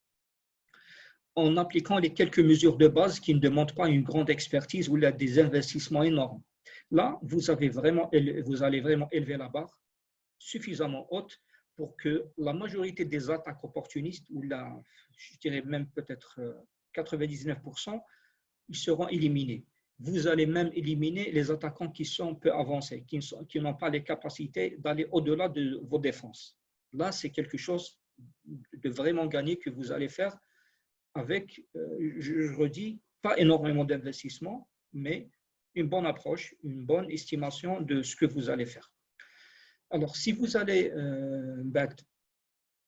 en appliquant les quelques mesures de base qui ne demandent pas une grande expertise ou des investissements énormes. Là, vous allez vraiment élever la barre suffisamment haute pour que la majorité des attaques opportunistes, ou je dirais même peut-être 99%, ils seront éliminés. Vous allez même éliminer les attaquants qui sont peu avancés, qui n'ont pas les capacités d'aller au-delà de vos défenses. Là, c'est quelque chose de vraiment gagné que vous allez faire avec, je redis, pas énormément d'investissement, mais une bonne approche, une bonne estimation de ce que vous allez faire. Alors, si vous allez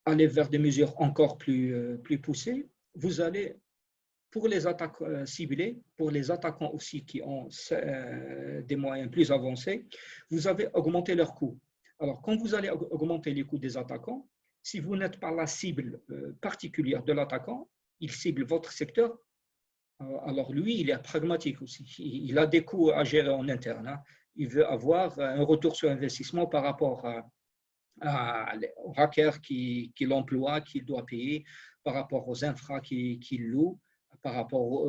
aller vers des mesures encore plus poussées, vous allez, pour les attaques ciblées, pour les attaquants aussi qui ont des moyens plus avancés, vous avez augmenté leurs coûts. Alors, quand vous allez augmenter les coûts des attaquants, si vous n'êtes pas la cible particulière de l'attaquant, il cible votre secteur, alors lui, il est pragmatique aussi. Il a des coûts à gérer en interne. Hein. Il veut avoir un retour sur investissement par rapport aux hackers qu'il emploie, qu'il doit payer, par rapport aux infras qu'il loue, par rapport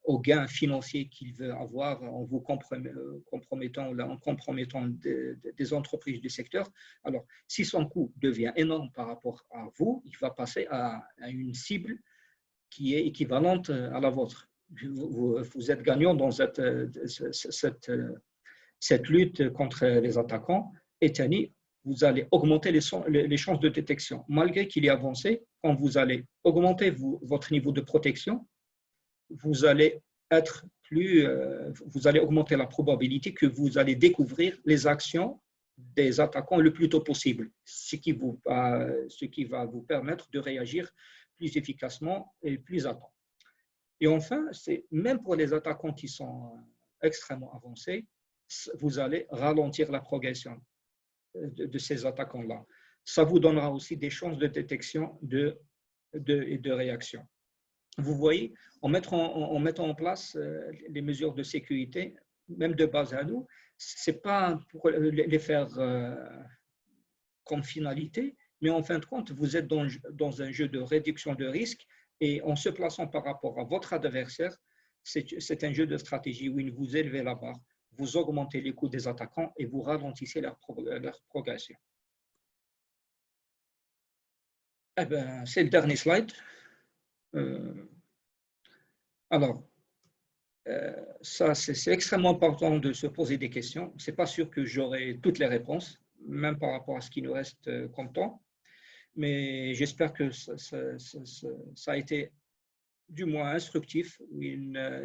aux gains financiers qu'il veut avoir en vous compromettant ou en compromettant des entreprises du secteur. Alors, si son coût devient énorme par rapport à vous, il va passer à une cible qui est équivalente à la vôtre. Vous êtes gagnant dans cette lutte contre les attaquants. Et Tani, vous allez augmenter les chances de détection. Malgré qu'il est avancé, quand vous allez augmenter votre niveau de protection, vous allez vous allez augmenter la probabilité que vous allez découvrir les actions des attaquants le plus tôt possible, ce qui va vous permettre de réagir plus efficacement et plus à temps. Et enfin, même pour les attaquants qui sont extrêmement avancés, vous allez ralentir la progression de ces attaquants-là. Ça vous donnera aussi des chances de détection et de réaction. Vous voyez, en mettant en place les mesures de sécurité, même de base à nous, ce n'est pas pour les faire comme finalité, mais en fin de compte, vous êtes dans un jeu de réduction de risque et en se plaçant par rapport à votre adversaire, c'est un jeu de stratégie où vous élevez la barre, vous augmentez les coûts des attaquants et vous ralentissez leur progression. Eh bien, c'est le dernier slide. Alors, ça, c'est extrêmement important de se poser des questions. Ce n'est pas sûr que j'aurai toutes les réponses, même par rapport à ce qui nous reste comme temps. Mais j'espère que ça a été du moins instructif.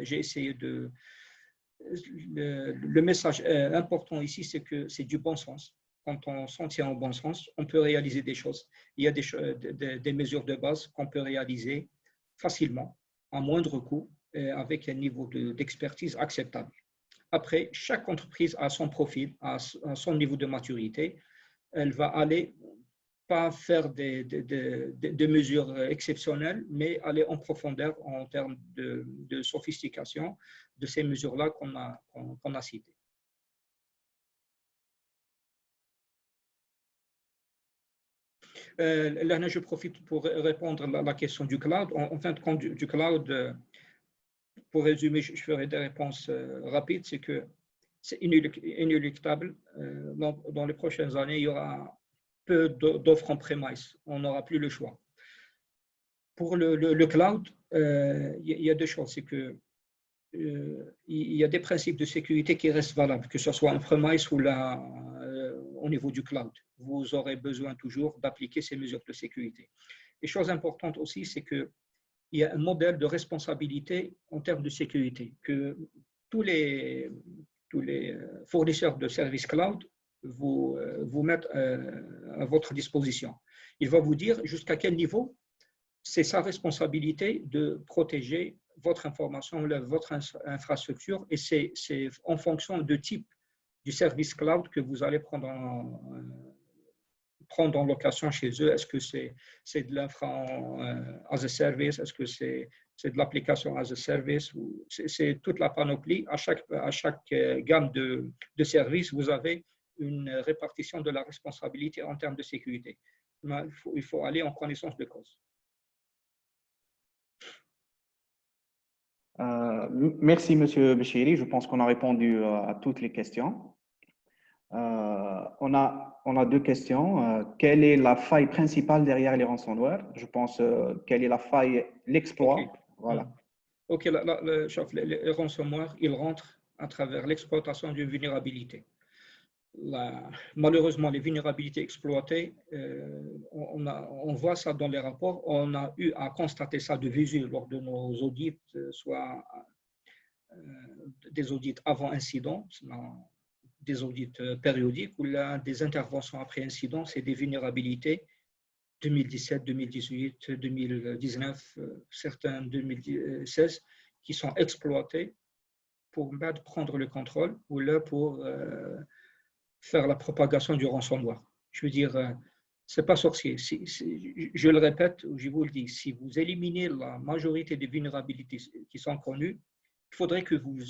J'ai essayé de... Le message important ici, c'est que c'est du bon sens. quand on s'en tient au bon sens, on peut réaliser des choses. Il y a des mesures de base qu'on peut réaliser facilement, à moindre coût, et avec un niveau d'expertise acceptable. Après, chaque entreprise a son profil, a son niveau de maturité. Elle va aller pas faire des mesures exceptionnelles, mais aller en profondeur en termes de sophistication de ces mesures-là qu'on a citées. Là, je profite pour répondre à la question du cloud. En fin de compte, du cloud, pour résumer, je ferai des réponses rapides. C'est que c'est inéluctable. Dans les prochaines années, il y aura peu d'offres en premise. On n'aura plus le choix. Pour le cloud, il y a deux choses. C'est que il y a des principes de sécurité qui restent valables, que ce soit en premise ou là, au niveau du cloud. Vous aurez besoin toujours d'appliquer ces mesures de sécurité. Et chose importante aussi, c'est qu'il y a un modèle de responsabilité en termes de sécurité, que tous les fournisseurs de services cloud vous mettent à votre disposition. Il va vous dire jusqu'à quel niveau c'est sa responsabilité de protéger votre information, votre infrastructure, et c'est en fonction du type du service cloud que vous allez prendre en location chez eux. Est-ce que c'est de l'infra as a service? Est-ce que c'est de l'application as a service? C'est toute la panoplie. À chaque gamme de services, vous avez une répartition de la responsabilité en termes de sécurité. Il faut aller en connaissance de cause. Merci, Monsieur Béchiri. Je pense qu'on a répondu à toutes les questions. On a deux questions. Quelle est la faille principale derrière les ransomware? Je pense, quelle est la faille, l'exploit? Okay. Voilà. OK, les ransomware, ils rentrent à travers l'exploitation d'une vulnérabilité. Malheureusement, les vulnérabilités exploitées, on voit ça dans les rapports. On a eu à constater ça de visu lors de nos audits, soit des audits avant incident, des audits périodiques, ou là, des interventions après incident. C'est des vulnérabilités 2017, 2018, 2019, certains 2016, qui sont exploitées pour prendre le contrôle ou là pour faire la propagation du ransomware. Je veux dire, c'est pas sorcier. Je le répète, je vous le dis, si vous éliminez la majorité des vulnérabilités qui sont connues, il faudrait que vous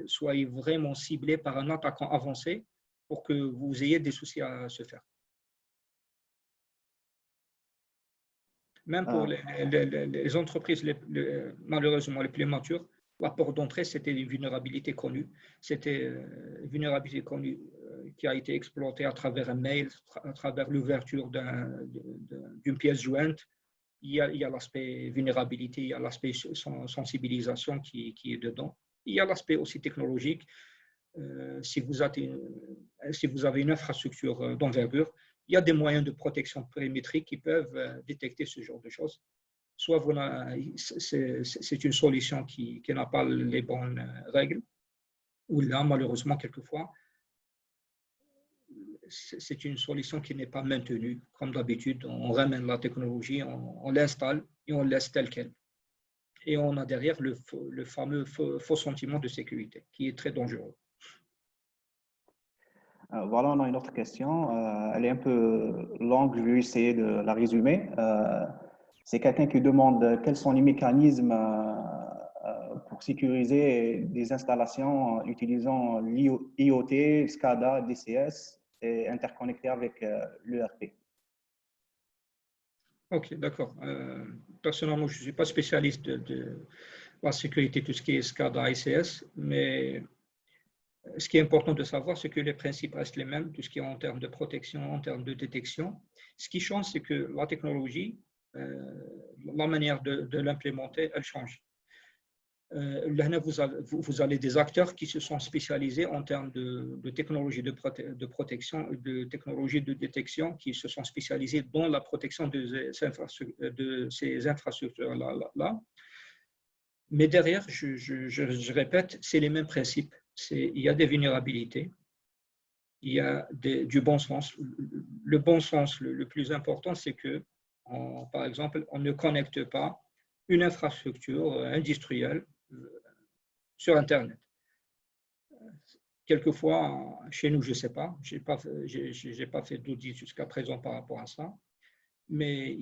soyez vraiment ciblé par un attaquant avancé pour que vous ayez des soucis à se faire. Même pour les entreprises malheureusement les plus matures, la porte d'entrée, c'était une vulnérabilité connue. C'était une vulnérabilité connue qui a été exploitée à travers un mail, à travers l'ouverture d'une pièce jointe. Il y a l'aspect vulnérabilité, il y a l'aspect sensibilisation qui est dedans. Il y a l'aspect aussi technologique. Si vous avez une infrastructure d'envergure, il y a des moyens de protection périmétrique qui peuvent détecter ce genre de choses. Soit c'est une solution qui n'a pas les bonnes règles, ou là, malheureusement, quelquefois, c'est une solution qui n'est pas maintenue. Comme d'habitude, on ramène la technologie, on l'installe et on laisse telle qu'elle. Et on a derrière le fameux faux sentiment de sécurité, qui est très dangereux. Voilà, on a une autre question. Elle est un peu longue, je vais essayer de la résumer. C'est quelqu'un qui demande quels sont les mécanismes pour sécuriser des installations utilisant l'IoT, SCADA, DCS et interconnecté avec l'ERP. Ok, d'accord. Personnellement, je ne suis pas spécialiste de la sécurité, tout ce qui est SCADA, ICS, mais ce qui est important de savoir, c'est que les principes restent les mêmes, tout ce qui est en termes de protection, en termes de détection. Ce qui change, c'est que la technologie, la manière de l'implémenter, elle change. Là, vous avez des acteurs qui se sont spécialisés en termes de technologie de protection, de technologie de détection, qui se sont spécialisés dans la protection de ces infrastructures-là. Mais derrière, je répète, c'est les mêmes principes. Il y a des vulnérabilités, il y a du bon sens. Le bon sens le plus important, c'est que, par exemple, on ne connecte pas une infrastructure industrielle sur Internet. Quelquefois, chez nous, je ne sais pas, je n'ai pas fait d'audit jusqu'à présent par rapport à ça, mais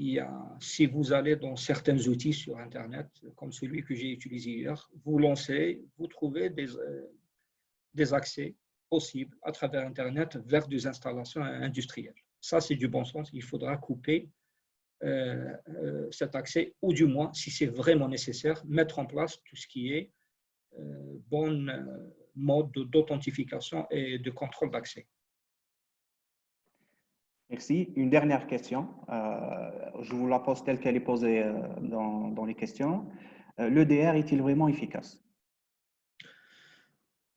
si vous allez dans certains outils sur Internet, comme celui que j'ai utilisé hier, vous lancez, vous trouvez des accès possibles à travers Internet vers des installations industrielles. Ça, c'est du bon sens. Il faudra couper cet accès, ou du moins, si c'est vraiment nécessaire, mettre en place tout ce qui est bon mode d'authentification et de contrôle d'accès. Merci. Une dernière question. Je vous la pose telle qu'elle est posée dans les questions. L'EDR est-il vraiment efficace?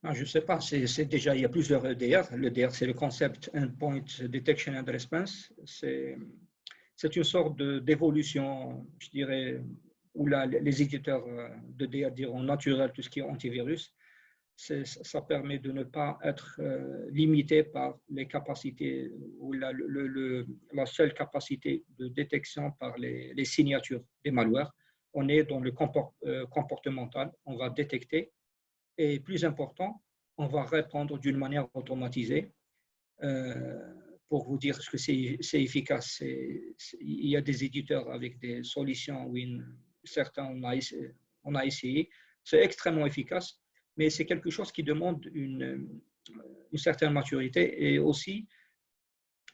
Je ne sais pas. Déjà, il y a plusieurs EDR. L'EDR, c'est le Concept Endpoint Detection and Response. C'est une sorte d'évolution, je dirais, où les éditeurs d'EDR diront naturel, tout ce qui est antivirus. Ça permet de ne pas être limité par les capacités ou la seule capacité de détection par les signatures des malwares. On est dans le comportemental, on va détecter et plus important, on va répondre d'une manière automatisée. Pour vous dire que c'est efficace, il y a des éditeurs avec des solutions où certains on a essayé, c'est extrêmement efficace. Mais c'est quelque chose qui demande une certaine maturité et aussi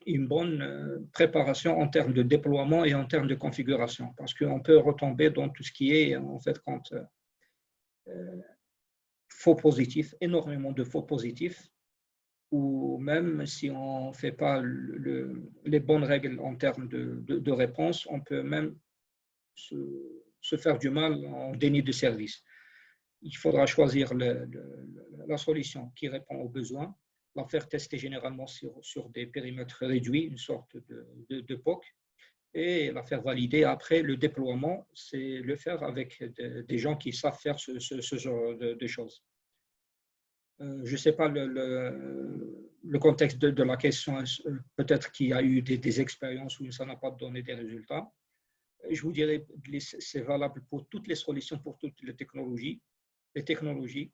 une bonne préparation en termes de déploiement et en termes de configuration, parce qu'on peut retomber dans tout ce qui est, en fait, faux positifs, énormément de faux positifs, ou même si on ne fait pas les bonnes règles en termes de réponse, on peut même se faire du mal en déni de service. Il faudra choisir la solution qui répond aux besoins, la faire tester généralement sur des périmètres réduits, une sorte de POC, et la faire valider. Après, le déploiement, c'est le faire avec des gens qui savent faire ce genre de choses. Je ne sais pas le contexte de la question, peut-être qu'il y a eu des expériences où ça n'a pas donné des résultats. Je vous dirais que c'est valable pour toutes les solutions, pour toutes les technologies. Les technologies,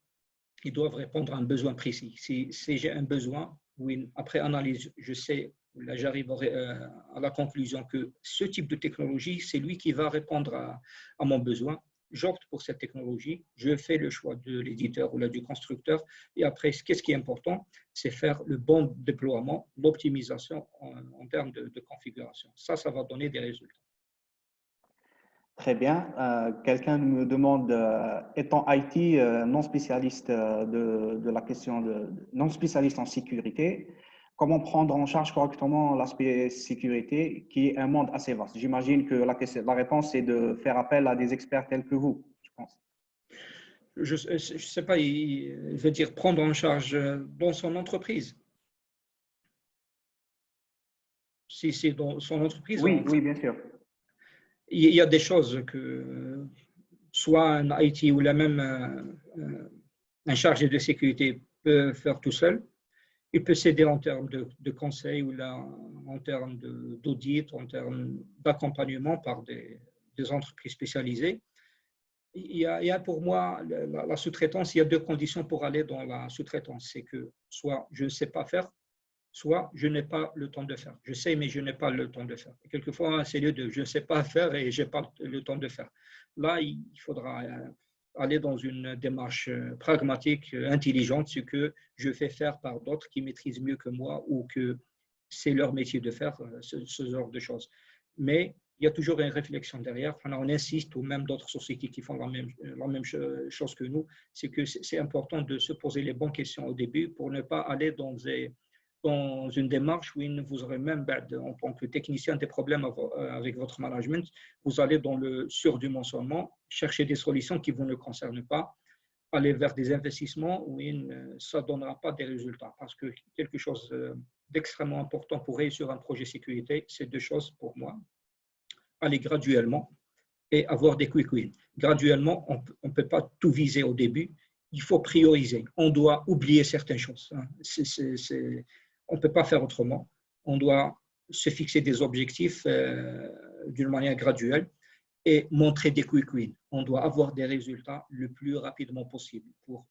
ils doivent répondre à un besoin précis. Si j'ai un besoin, oui, après analyse, je sais, là j'arrive à la conclusion que ce type de technologie, c'est lui qui va répondre à mon besoin. J'opte pour cette technologie, je fais le choix de l'éditeur ou du constructeur. Et après, qu'est-ce qui est important? C'est faire le bon déploiement, l'optimisation en termes de configuration. Ça va donner des résultats. Très bien. Quelqu'un me demande, étant IT non spécialiste de la question non spécialiste en sécurité, comment prendre en charge correctement l'aspect sécurité, qui est un monde assez vaste? J'imagine que la réponse est de faire appel à des experts tels que vous, je pense. Je ne sais pas, il veut dire prendre en charge dans son entreprise. Si c'est dans son entreprise. Oui, bien sûr. Il y a des choses que soit un IT ou même un chargé de sécurité peut faire tout seul. Il peut s'aider en termes de conseils ou en termes d'audit, en termes d'accompagnement par des entreprises spécialisées. Il y a pour moi la sous-traitance, il y a deux conditions pour aller dans la sous-traitance. C'est que soit je ne sais pas faire, soit je n'ai pas le temps de faire. Je sais, mais je n'ai pas le temps de faire. Et quelquefois, c'est les deux. Je ne sais pas faire et je n'ai pas le temps de faire. Là, il faudra aller dans une démarche pragmatique, intelligente, ce que je fais faire par d'autres qui maîtrisent mieux que moi ou que c'est leur métier de faire ce genre de choses. Mais il y a toujours une réflexion derrière. On insiste, ou même d'autres sociétés qui font la même chose que nous, c'est que c'est important de se poser les bonnes questions au début pour ne pas aller dans une démarche où vous aurez même, en tant que technicien, des problèmes avec votre management. Vous allez dans le surdimensionnement, chercher des solutions qui vous ne concernent pas, aller vers des investissements où ça ne donnera pas des résultats. Parce que quelque chose d'extrêmement important pour réussir un projet sécurité, c'est deux choses pour moi. Aller graduellement et avoir des quick wins. Graduellement, on ne peut pas tout viser au début. Il faut prioriser. On doit oublier certaines choses. on ne peut pas faire autrement. On doit se fixer des objectifs d'une manière graduelle et montrer des quick wins. On doit avoir des résultats le plus rapidement possible pour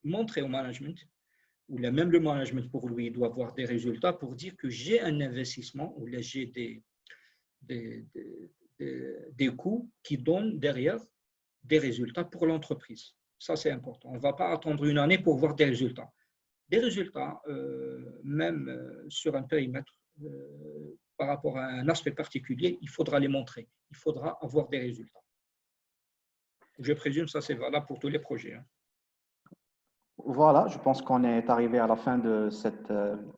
montrer au management, ou même le management pour lui doit avoir des résultats pour dire que j'ai un investissement ou là j'ai des coûts qui donnent derrière des résultats pour l'entreprise. Ça, c'est important. On ne va pas attendre une année pour voir des résultats. Des résultats, même sur un périmètre, par rapport à un aspect particulier, il faudra les montrer. Il faudra avoir des résultats. Je présume que ça, c'est valable pour tous les projets. Hein. Voilà, je pense qu'on est arrivé à la fin de cette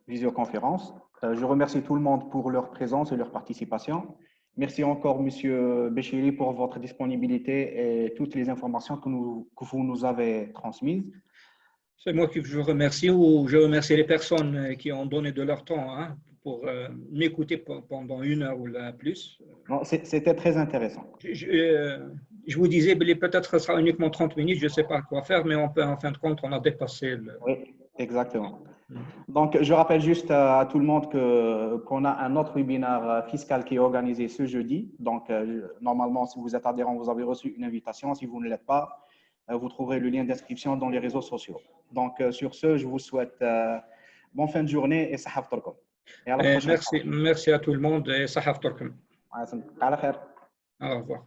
visioconférence. Je remercie tout le monde pour leur présence et leur participation. Merci encore, Monsieur Béchiri, pour votre disponibilité et toutes les informations que vous nous avez transmises. C'est moi qui vous remercie, ou je remercie les personnes qui ont donné de leur temps hein, pour m'écouter pendant 1 heure ou plus. C'était très intéressant. Je vous disais, peut-être que ce sera uniquement 30 minutes, je ne sais pas quoi faire, mais on peut, en fin de compte, on a dépassé le… Oui, exactement. Donc, je rappelle juste à tout le monde qu'on a un autre webinaire fiscal qui est organisé ce jeudi. Donc, normalement, si vous êtes adhérent, vous avez reçu une invitation. Si vous ne l'êtes pas, vous trouverez le lien d'inscription dans les réseaux sociaux. Donc, sur ce, je vous souhaite bonne fin de journée et sahaf torkum. Et à la prochaine. Merci à tout le monde et sahaf torkum. Au revoir.